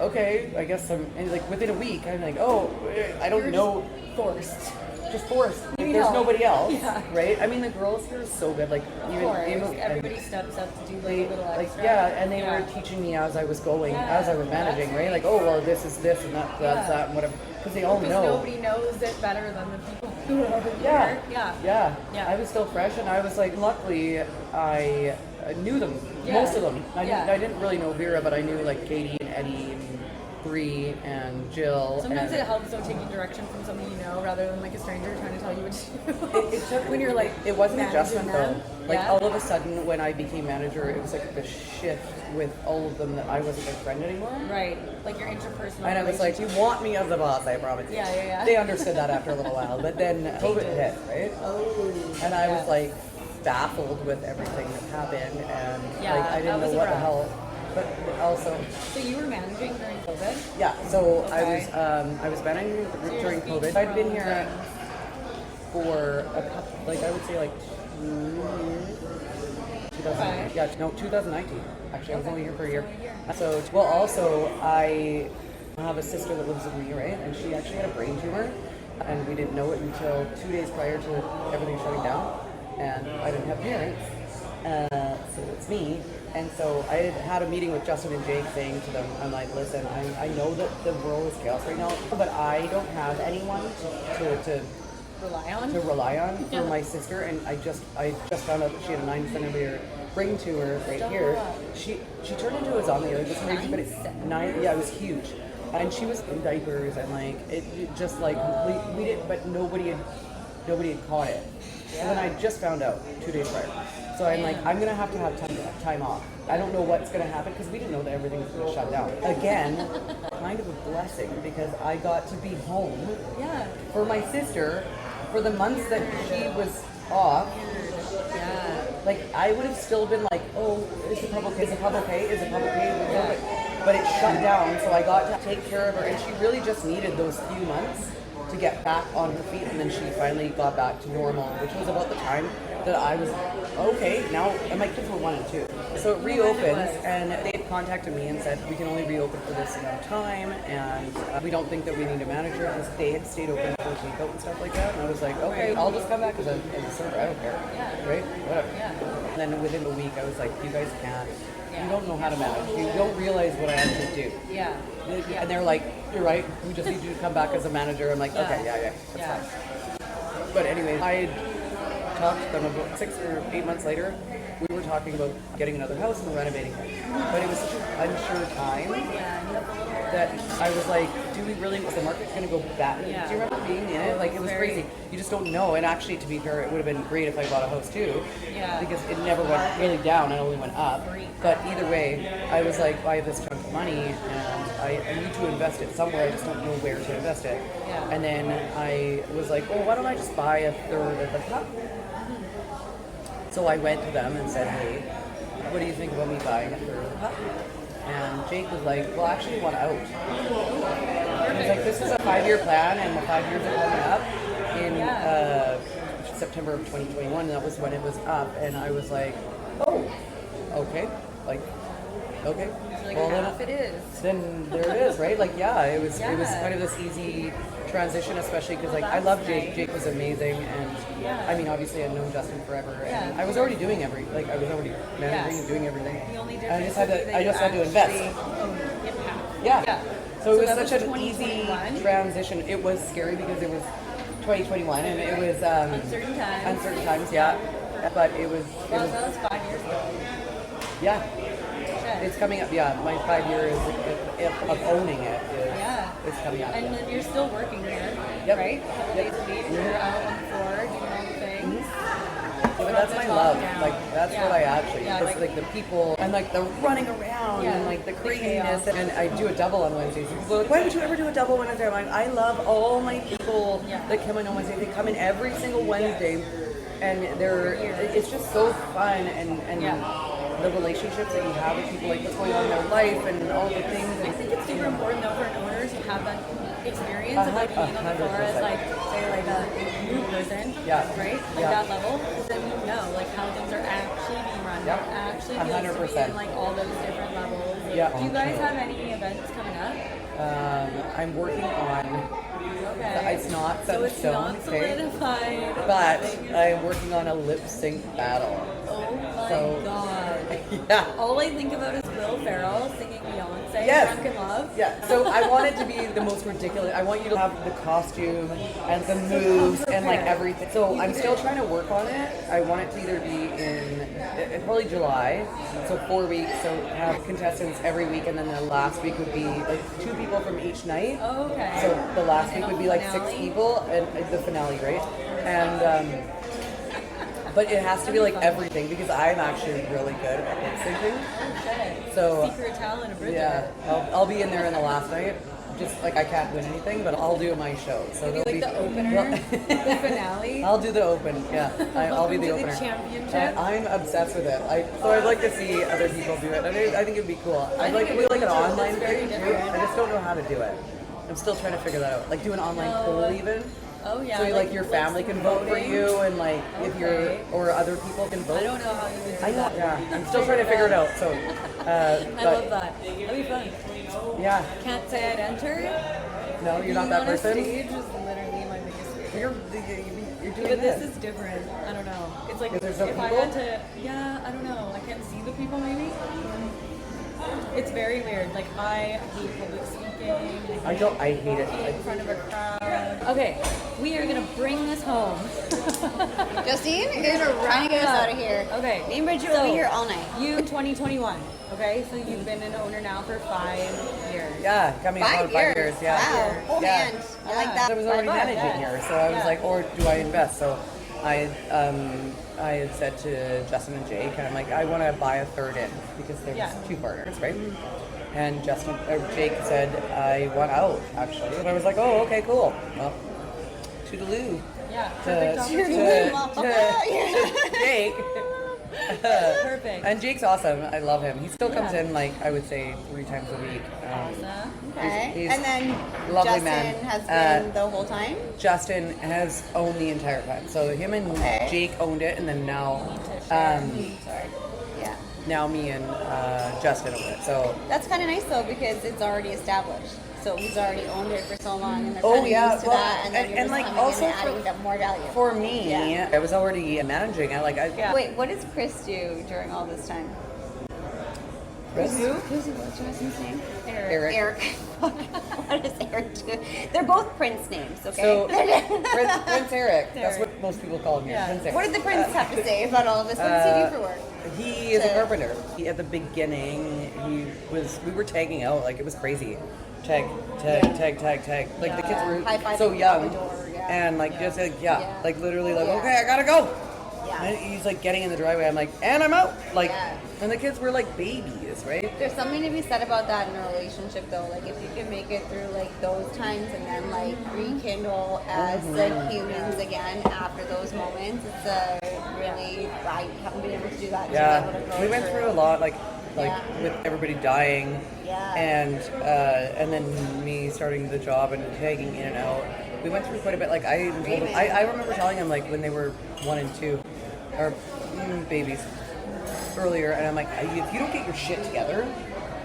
okay, I guess and like within a week, I'm like, oh, I don't know. Forced. Just forced. Like, You there's know. nobody else, Yeah. right? I mean, the girls here are so good. Like, Everybody steps up to do like a little like extra. yeah, and they were teaching me as I was going, as I was managing, right? Like, oh well, this is this and that's that and whatever, because they all Because know. nobody knows it better than the people who are over Yeah. here. Yeah. I was still fresh, and I was like, luckily, I knew them, most of them. I didn't really know Vera, but I knew like Katie and Eddie and Bree and Jill. Sometimes and it helps though taking direction from somebody you know rather than like a stranger trying to tell you what to do. It took when you're like it was an managing adjustment them. though. Like all of a sudden when I became manager, it was like the shift with all of them that I wasn't their friend anymore. Right, like your interpersonal. And I was like, you want me as a boss, I promise you. Yeah. They understood that after a little while, but then COVID hit, right? Oh. And I was like baffled with everything that happened, and Yeah, like I didn't that know was what the rough. hell. But also, So you were managing during COVID? yeah. So Okay. I was managing during COVID. I'd been here for a couple, like I would say like 2019. Actually, I was only here for a year. So, well, also I have a sister that lives with me, right? And she actually had a brain tumor, and we didn't know it until 2 days prior to everything shutting down. And I didn't have parents, so it's me. And so I had a meeting with Justin and Jake saying to them, I'm like, listen, I know that the world is chaos right now, but I don't have anyone to Rely on? for my sister, and I just found out that she had a 9 centimeter brain tumor right here. She turned into a zombie. Like, it's crazy, but it was huge, and she was in diapers, and like it just like we didn't, but nobody had caught it. And then I just found out 2 days prior. So I'm like, I'm gonna have time off. I don't know what's gonna happen because we didn't know that everything was gonna shut down. Again, kind of a blessing because I got to be home for my sister for the months that she was off. Yeah. Like I would have still been like, oh, is the pub okay? Is the pub okay? Is the pub okay? But it shut down, so I got to take care of her, and she really just needed those few months to get back on her feet, and then she finally got back to normal, which was about the time that I was okay now, and my kids were 1 and 2. So it reopens, and they had contacted me and said we can only reopen for this amount of time, and we don't think that we need a manager because they had stayed open for takeout and stuff like that. And I was like, okay, I'll just come back as a server. I don't care, right? Whatever. And then within a week, I was like, you guys can't. You don't know how to manage. You don't realize what I actually do. Yeah. And they're like, you're right. We just need you to come back as a manager. I'm like, okay, that's fine. But anyway, I talked to them about 6 or 8 months later. We were talking about getting another house and renovating it. But it was such an unsure time that I was like, do we really, is the market going to go back? Do you remember being in it? Like, it was crazy. You just don't know. And actually, to be fair, it would have been great if I bought a house too. Yeah. Because it never went really down, it only went up. But either way, I was like, I have this chunk of money and I need to invest it somewhere. I just don't know where to invest it. Yeah. And then I was like, well, why don't I just buy a third of the cup? So I went to them and said, hey, what do you think about me buying a third of the cup? And Jake was like, well, actually, I want out. He was like, this is a 5-year plan, and the 5 years are coming up in September of 2021, and that was when it was up. And I was like, oh, okay. Like, okay. Like well, half it is. Then there it is, right? Like, it was kind of this easy transition, especially because like I love Jake. Jake was amazing, and I mean, obviously, I'd known Justin forever, and I was already doing I was already managing and doing everything. The only And I difference just had to invest. Yeah. So it was that such was an easy 2021? transition. It was scary because it was 2021, and it was Uncertain times. Uncertain times, yeah. But it was. Well, that was 5 years ago. Yeah. Shit. It's coming up. Yeah, my 5 years of owning it is coming up. And then you're still working here, right? A couple days a week. You're out on the floor doing all the things. But that's my love. Like that's what I actually. Yeah, It's like the people and like the running around and like the craziness. And I do a double on Wednesdays. People are like, why would you ever do a double Wednesday? I'm like, I love all my people that come in on Wednesday. They come in every single Wednesday, and it's just so fun and the relationships that you have with people, like what's going on in their life and all the things. I think it's super important though for an owner to have that experience of like being on the floor as like say like a new person, right? Like that level. Because then you know like how things are actually being run. Yep. Actually feels to be 100%. in like all those different levels. Yeah. Do you guys have any events coming up? I'm working on. Okay. It's not set So in it's stone, not okay? solidified. But I'm working on a lip sync battle. Oh my So- god. Yeah. All I think about is Will Ferrell singing Beyonce, Yes. Drunk in Love. Yeah, so I want it to be the most ridiculous. I want you to have the costume and the moves and like everything. So I'm still trying to work on it. I want it to either be in probably July, so 4 weeks. So have contestants every week, and then the last week would be like 2 people from each night. Oh, okay. So the last week would be like 6 Finale? people, and the finale, right? And but it has to be like everything because I'm actually really good at lip syncing. Shit. So Secret talent of Bridget. yeah, I'll be in there in the last night. Just like I can't win anything, but I'll do my show. So Maybe there'll like the opener, the finale. I'll do the open. Yeah, I'll be the Welcome to opener. the championship. I'm obsessed with it. So I'd like to see other people do it. I think it'd be cool. I'd like to do like an online very thing too. different. I just don't know how to do it. I'm still trying to figure that out. Like do an online poll even. Oh yeah. So like your family can vote for you, and like if you're Okay. or other people can vote. I don't know how you would do I know. that. Yeah, I'm still trying to figure it out. So. I love that. That'd be fun. Yeah. Can't say I'd enter. No, you're not Being that on a person. stage is literally my biggest fear. You're doing But this this. is different. I don't know. It's like Is there some if I people? had to, yeah, I don't know. I can't see the people maybe. It's very weird. Like I hate public speaking. I hate it. In front of a crowd. Okay, we are gonna bring this home. Justine is trying to get us out of here. Okay. Me and Bridget will be here all night. You 2021. Okay, so you've been an owner now for 5 years. Yeah, coming up on 5 years. Yeah. Wow. Whole Yeah. hand. I like that. I was already Five, managing yes. here, so I was Yeah. like, or do I invest? So I had said to Justin and Jake, and I'm like, I want to buy a third in because there's Yeah. 2 partners, right? And Jake said, I want out actually, and I was like, oh, okay, cool. Well, toodaloo. Yeah, To, perfect to, opportunity. to Jake. Perfect. And Jake's awesome. I love him. He still comes Yeah. in like I would say 3 times a week. Awesome. Okay. He's And then lovely Justin man. has been the whole time. Justin has owned the entire time. So him and Okay. Jake owned it, and then now, Sorry. Yeah. now me and Justin own it. So That's kind of nice though because it's already established. So he's already owned it for so long, and they're Oh, kind of yeah. used to Well, that, and then and- you're and, just like, coming also in and adding that more value. for me, Yeah. I was already managing it. Like I, Wait, what does Chris do during all this time? Chris? Who's Justin's name? Eric. Eric. What does Eric do? They're both Prince names, okay? So Prince Eric. That's what most people call him here. Yeah. Prince Eric. What did the Prince have to say about all of this? What does he do for work? He is a carpenter. At the beginning, we were tagging out, like it was crazy. Tag. Like the kids were High-fiving so out young. the door, yeah. And like just like, Yeah. like literally like, Yeah. okay, I gotta go. Yeah. And he's like getting in the driveway. I'm like, and I'm out. Like, Yeah. and the kids were like babies, right? There's something to be said about that in a relationship though. Like if you can make it through like those times and then like rekindle as like humans again after those moments, it's a really, I haven't been able to do that. Yeah, to be able to go we went through a lot, like Yeah. with everybody dying, Yeah. and then me starting the job and tagging in and out. We went through quite a bit. Like I even told him, I remember telling him like when they were 1 and 2, or babies earlier, and I'm like, if you don't get your shit together,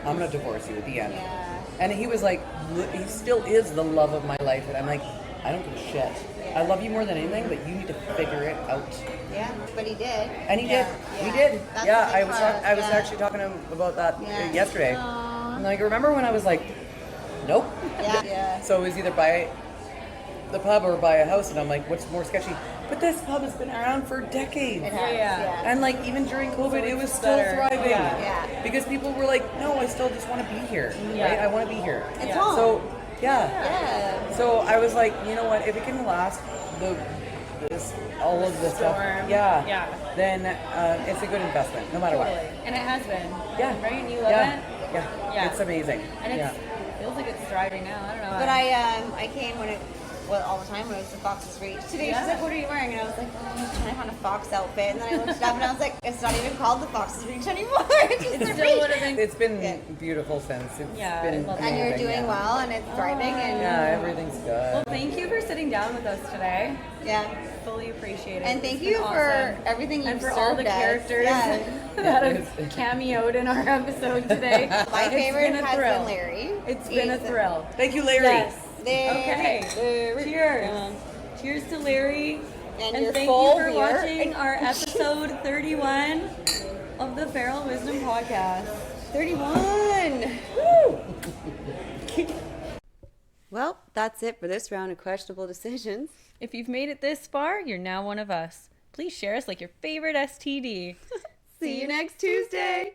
I'm gonna divorce you at the end. Yeah. And he was like, he still is the love of my life, and I'm like, I don't give a shit. I love you more than anything, but you need to figure it out. Yeah, but he did. And he Yeah. did. He Yeah. did. That's Yeah, the big I was part. I was Yeah. actually talking to him about that Yeah. yesterday. Aw. And like, remember when I was like, nope. Yeah. Yeah. So it was either buy the pub or buy a house, and I'm like, what's more sketchy? But this pub has been around for decades. It has, Yeah. yeah. And like even during COVID, it was still better. thriving. Yeah. Because people were like, no, I still just want to be here. Yeah. Right? I want to be here. It's Yeah. home. So yeah. Yeah. So I was like, you know what? If it can last all of this stuff, Storm. yeah, Yeah. then it's a good investment, no matter Totally. what. And it has been. Yeah. Right? And you love Yeah. it? Yeah. Yeah. It's amazing. And yeah. it feels like it's thriving now. I don't know. But I came when it all the time when I was at Fox's Reach. Today she's like, what are you wearing? And I was like, oh, I'm trying to find a Fox outfit. And then I looked it up and I was like, it's not even called the Fox's Reach anymore. It still would have been. It's been beautiful since. It's been amazing, and you're doing well and it's thriving. And everything's good. Well, thank you for sitting down with us today. Yeah. Fully appreciate it. And thank you for everything you've and for served all the us. characters Yeah. that have cameoed in our episode today. My favorite been a has thrill. been Larry. It's been a thrill. Thank you, Larry. Yes. Larry. Okay. Cheers. Cheers to Larry. And And your thank full you for beer. watching our episode 31 of the Feral Wisdom Podcast. 31. Woo! Well, that's it for this round of questionable decisions. If you've made it this far, you're now one of us. Please share us like your favorite STD. See you next Tuesday.